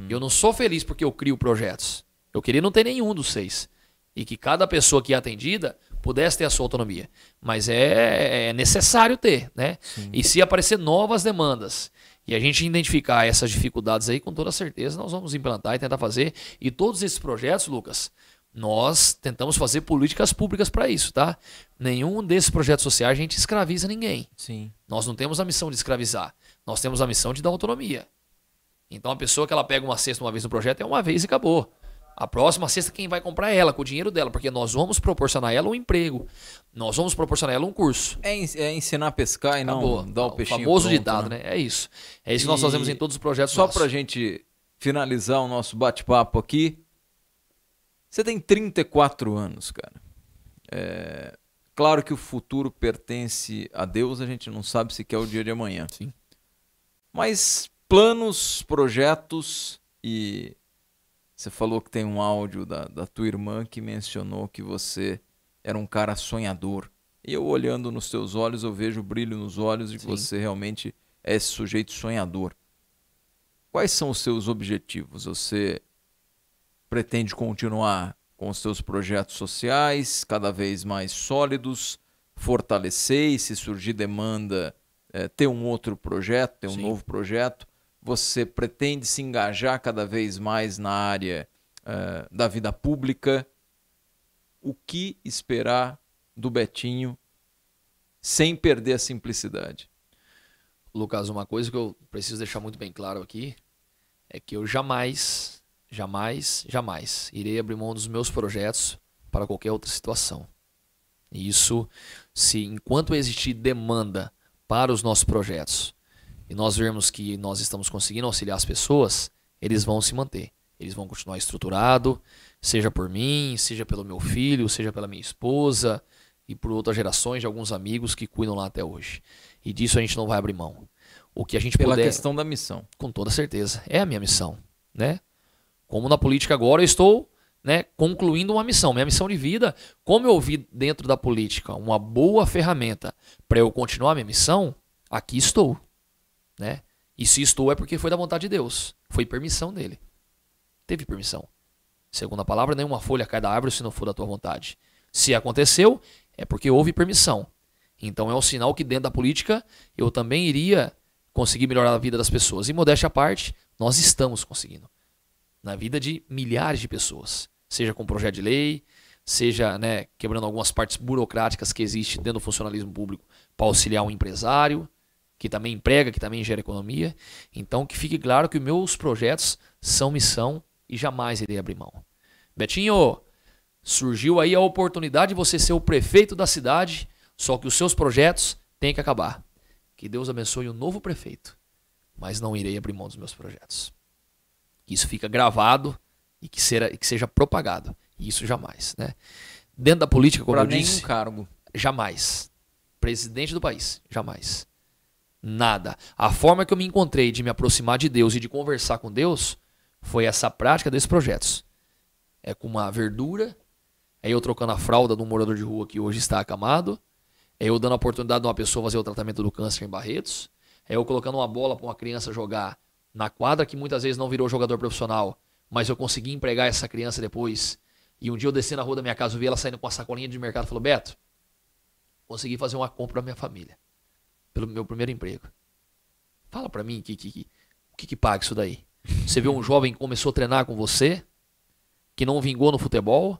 Eu não sou feliz porque eu crio projetos. Eu queria não ter nenhum dos 6. E que cada pessoa que é atendida pudesse ter a sua autonomia. Mas é necessário ter, né? Sim. E se aparecer novas demandas e a gente identificar essas dificuldades aí, com toda certeza nós vamos implantar e tentar fazer. E todos esses projetos, Lucas, nós tentamos fazer políticas públicas para isso, tá? Nenhum desses projetos sociais a gente escraviza ninguém. Sim. Nós não temos a missão de escravizar. Nós temos a missão de dar autonomia. Então a pessoa que ela pega uma cesta uma vez no projeto é uma vez e acabou. A próxima cesta quem vai comprar é ela, com o dinheiro dela, porque nós vamos proporcionar a ela um emprego. Nós vamos proporcionar a ela um curso. É ensinar a pescar e não dar o peixinho famoso pronto, ditado, né? É isso. É isso que nós fazemos em todos os projetos só nossos. Pra gente finalizar o nosso bate-papo aqui, você tem 34 anos, cara. Claro que o futuro pertence a Deus, a gente não sabe se quer o dia de amanhã. Sim. Mas planos, projetos e... Você falou que tem um áudio da tua irmã que mencionou que você era um cara sonhador. E eu olhando nos teus olhos, eu vejo o brilho nos olhos de que você realmente é esse sujeito sonhador. Quais são os seus objetivos? Você pretende continuar com os seus projetos sociais cada vez mais sólidos, fortalecer e, se surgir demanda, ter um outro projeto, ter um novo projeto? Você pretende se engajar cada vez mais na área da vida pública? O que esperar do Betinho sem perder a simplicidade? Lucas, uma coisa que eu preciso deixar muito bem claro aqui é que eu jamais irei abrir mão dos meus projetos para qualquer outra situação. E isso, enquanto existir demanda para os nossos projetos, e nós vermos que nós estamos conseguindo auxiliar as pessoas, eles vão se manter. Eles vão continuar estruturados, seja por mim, seja pelo meu filho, seja pela minha esposa e por outras gerações de alguns amigos que cuidam lá até hoje. E disso a gente não vai abrir mão. O que a gente pela questão da missão. Com toda certeza. É a minha missão, né? Como na política agora eu estou né, concluindo uma missão. Minha missão de vida, como eu vi dentro da política uma boa ferramenta para eu continuar minha missão, aqui estou, né? E se estou é porque foi da vontade de Deus, foi permissão dele. Teve permissão. Segundo a palavra, nenhuma folha cai da árvore se não for da tua vontade. Se aconteceu, é porque houve permissão. Então é um sinal que dentro da política eu também iria conseguir melhorar a vida das pessoas. E modéstia à parte, nós estamos conseguindo. Na vida de milhares de pessoas. Seja com projeto de lei, seja, né, quebrando algumas partes burocráticas que existem dentro do funcionalismo público para auxiliar um empresário, que também emprega, que também gera economia. Então que fique claro que os meus projetos são missão e jamais irei abrir mão. Betinho, surgiu aí a oportunidade de você ser o prefeito da cidade, só que os seus projetos têm que acabar. Que Deus abençoe o novo prefeito, mas não irei abrir mão dos meus projetos. Que isso fica gravado e que seja propagado. E isso jamais, né? Dentro da política, como eu disse... Pra nenhum cargo. Jamais. Presidente do país, jamais. Nada. A forma que eu me encontrei de me aproximar de Deus e de conversar com Deus foi essa prática desses projetos. É com uma verdura, é eu trocando a fralda de um morador de rua que hoje está acamado, é eu dando a oportunidade de uma pessoa fazer o tratamento do câncer em Barretos, é eu colocando uma bola para uma criança jogar na quadra, que muitas vezes não virou jogador profissional, mas eu consegui empregar essa criança depois. E um dia eu desci na rua da minha casa, eu vi ela saindo com uma sacolinha de mercado e falou: Beto, consegui fazer uma compra para minha família, pelo meu primeiro emprego. Fala para mim o que paga isso daí. Você vê um jovem que começou a treinar com você, que não vingou no futebol,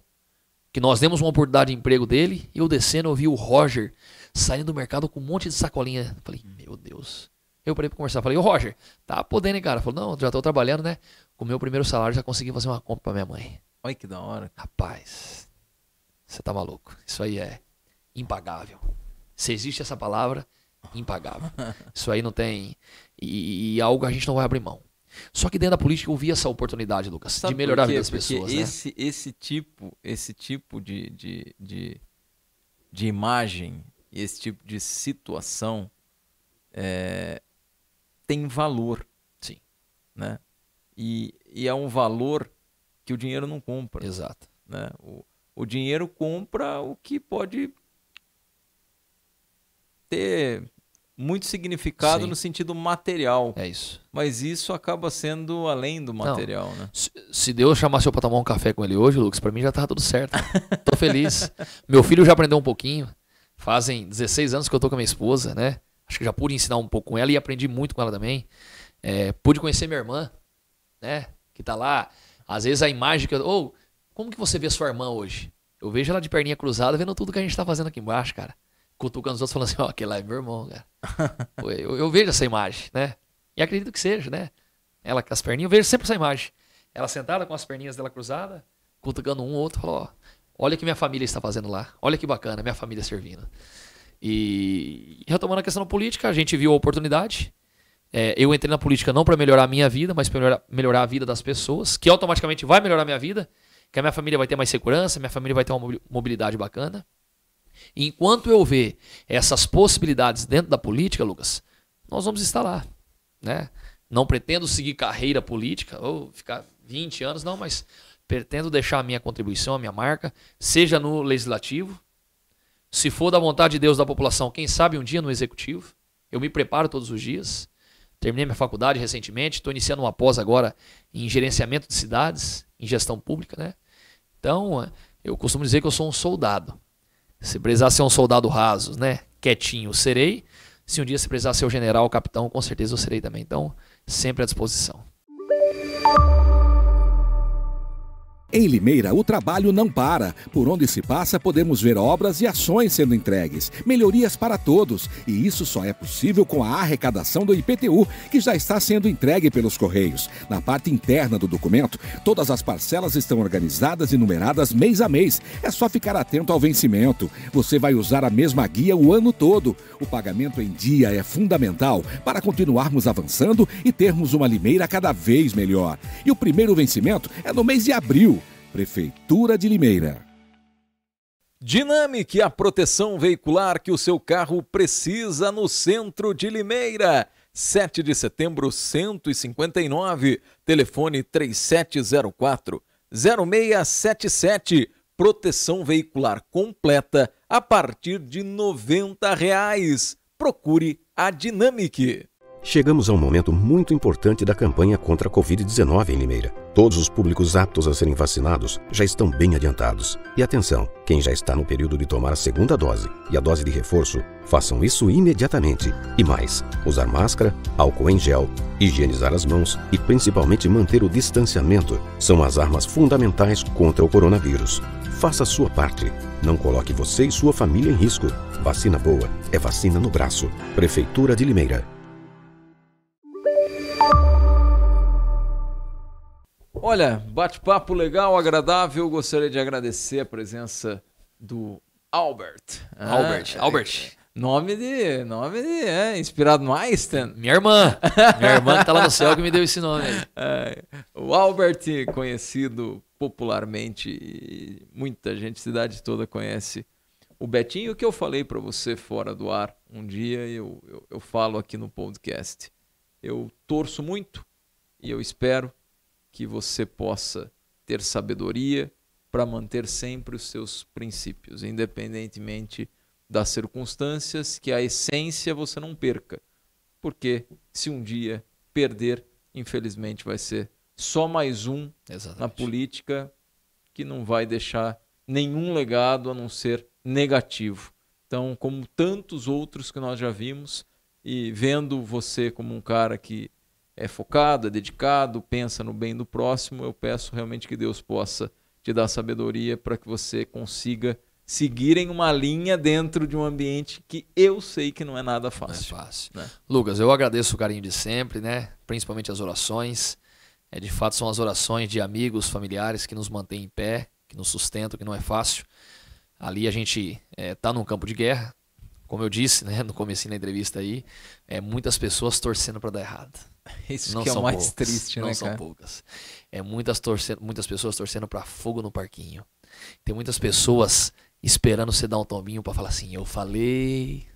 que nós demos uma oportunidade de emprego dele, e eu descendo, eu vi o Roger saindo do mercado com um monte de sacolinha. Falei, meu Deus. Eu parei pra conversar, falei, ô Roger, tá podendo, hein, cara? Falou, não, já tô trabalhando, né? Com o meu primeiro salário já consegui fazer uma compra pra minha mãe. Olha que da hora. Rapaz, você tá maluco. Isso aí é impagável. Se existe essa palavra, impagável. Isso aí não tem... E algo a gente não vai abrir mão. Só que dentro da política eu vi essa oportunidade, Lucas, sabe de melhorar a vida das porque pessoas. Esse tipo de imagem, esse tipo de situação tem valor. Sim. Né? E é um valor que o dinheiro não compra. Exato. Né? O dinheiro compra o que pode ter muito significado. Sim. No sentido material. É isso. Mas isso acaba sendo além do material, né? Se Deus chamasse eu pra tomar um café com ele hoje, Lucas, pra mim já tava tudo certo. Tô feliz. Meu filho já aprendeu um pouquinho. Fazem 16 anos que eu tô com a minha esposa, né? Acho que já pude ensinar um pouco com ela e aprendi muito com ela também. Pude conhecer minha irmã, né? Que tá lá. Às vezes a imagem que eu... como que você vê sua irmã hoje? Eu vejo ela de perninha cruzada, vendo tudo que a gente tá fazendo aqui embaixo, cara. Cutucando os outros, falando assim, ó, aquele lá é meu irmão, cara. eu vejo essa imagem, né? E acredito que seja, né? Ela com as perninhas, eu vejo sempre essa imagem. Ela sentada com as perninhas dela cruzadas, cutucando um ou outro, falou, ó, olha o que minha família está fazendo lá. Olha que bacana, minha família servindo. E retomando a questão política, a gente viu a oportunidade. Eu entrei na política não para melhorar a minha vida, mas para melhorar a vida das pessoas, que automaticamente vai melhorar a minha vida, que a minha família vai ter mais segurança, minha família vai ter uma mobilidade bacana. E enquanto eu ver essas possibilidades dentro da política, Lucas, nós vamos estar lá, né? Não pretendo seguir carreira política ou ficar 20 anos, não, mas pretendo deixar a minha contribuição, a minha marca, seja no legislativo, se for da vontade de Deus da população, quem sabe um dia no executivo. Eu me preparo todos os dias. Terminei minha faculdade recentemente, estou iniciando uma pós agora em gerenciamento de cidades, em gestão pública, né? Então, eu costumo dizer que eu sou um soldado. Se precisar ser um soldado raso, né? Quietinho, serei. Se um dia se precisar ser o general, o capitão, com certeza eu serei também. Então, sempre à disposição. Em Limeira, o trabalho não para. Por onde se passa, podemos ver obras e ações sendo entregues. Melhorias para todos. E isso só é possível com a arrecadação do IPTU, que já está sendo entregue pelos Correios. Na parte interna do documento, todas as parcelas estão organizadas e numeradas mês a mês. É só ficar atento ao vencimento. Você vai usar a mesma guia o ano todo. O pagamento em dia é fundamental para continuarmos avançando e termos uma Limeira cada vez melhor. E o primeiro vencimento é no mês de abril. Prefeitura de Limeira. Dinamic, a proteção veicular que o seu carro precisa no centro de Limeira. 7 de setembro, 159, telefone 3704-0500. 0677. Proteção veicular completa a partir de R$ 90. Procure a Dynamic. Chegamos a um momento muito importante da campanha contra a Covid-19 em Limeira. Todos os públicos aptos a serem vacinados já estão bem adiantados. E atenção, quem já está no período de tomar a segunda dose e a dose de reforço, façam isso imediatamente. E mais, usar máscara, álcool em gel, higienizar as mãos e principalmente manter o distanciamento são as armas fundamentais contra o coronavírus. Faça a sua parte. Não coloque você e sua família em risco. Vacina boa é vacina no braço. Prefeitura de Limeira. Olha, bate-papo legal, agradável. Gostaria de agradecer a presença do Albert. Albert. Nome de inspirado no Einstein. Minha irmã que tá lá no céu que me deu esse nome aí. O Albert, conhecido popularmente, e muita gente, cidade toda conhece o Betinho, que eu falei para você fora do ar um dia, eu falo aqui no podcast. Eu torço muito e eu espero que você possa ter sabedoria para manter sempre os seus princípios, independentemente das circunstâncias, que a essência você não perca. Porque se um dia perder, infelizmente vai ser só mais um na política que não vai deixar nenhum legado a não ser negativo. Então, como tantos outros que nós já vimos, e vendo você como um cara que é focado, é dedicado, pensa no bem do próximo, eu peço realmente que Deus possa te dar sabedoria para que você consiga seguir em uma linha dentro de um ambiente que eu sei que não é nada fácil. Não é fácil. Né? Lucas, eu agradeço o carinho de sempre, né? Principalmente as orações. De fato, são as orações de amigos, familiares que nos mantêm em pé, que nos sustentam, que não é fácil. Ali a gente está num campo de guerra, como eu disse, né, no comecinho da entrevista aí, muitas pessoas torcendo para dar errado. Isso não que é são o mais poucas, triste, né, não são cara? poucas. Muitas pessoas torcendo para fogo no parquinho. Tem muitas pessoas esperando você dar um tombinho para falar assim, eu falei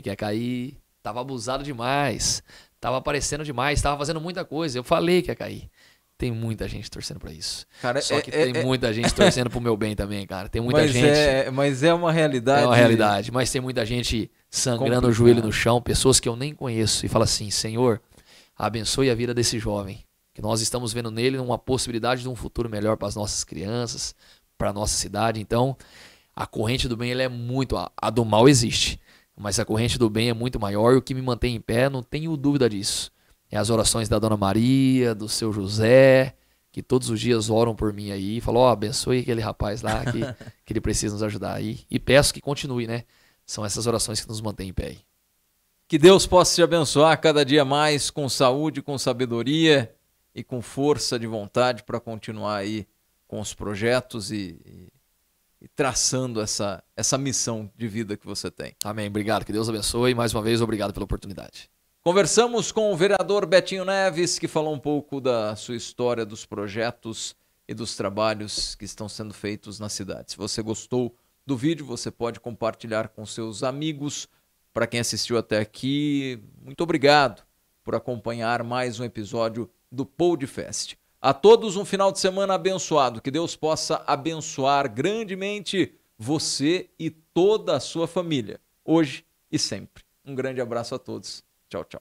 que ia cair, tava abusado demais, tava aparecendo demais, tava fazendo muita coisa, eu falei que ia cair. Tem muita gente torcendo pra isso. Cara, Só que tem muita gente torcendo pro meu bem também, cara. Tem muita gente. Mas é uma realidade. É uma realidade. Mas tem muita gente sangrando o joelho no chão, pessoas que eu nem conheço, e fala assim: Senhor, abençoe a vida desse jovem. Que nós estamos vendo nele uma possibilidade de um futuro melhor para as nossas crianças, para a nossa cidade. Então, a corrente do bem ela é muito. A do mal existe. Mas a corrente do bem é muito maior. E o que me mantém em pé, não tenho dúvida disso. É as orações da Dona Maria, do seu José, que todos os dias oram por mim aí. Falou, abençoe aquele rapaz lá que ele precisa nos ajudar aí. E peço que continue, né? São essas orações que nos mantêm em pé aí. Que Deus possa te abençoar cada dia mais com saúde, com sabedoria e com força de vontade para continuar aí com os projetos e traçando essa missão de vida que você tem. Amém. Obrigado. Que Deus abençoe. Mais uma vez, obrigado pela oportunidade. Conversamos com o vereador Betinho Neves, que falou um pouco da sua história, dos projetos e dos trabalhos que estão sendo feitos na cidade. Se você gostou do vídeo, você pode compartilhar com seus amigos. Para quem assistiu até aqui, muito obrigado por acompanhar mais um episódio do Podcast. A todos um final de semana abençoado. Que Deus possa abençoar grandemente você e toda a sua família, hoje e sempre. Um grande abraço a todos. Tchau, tchau.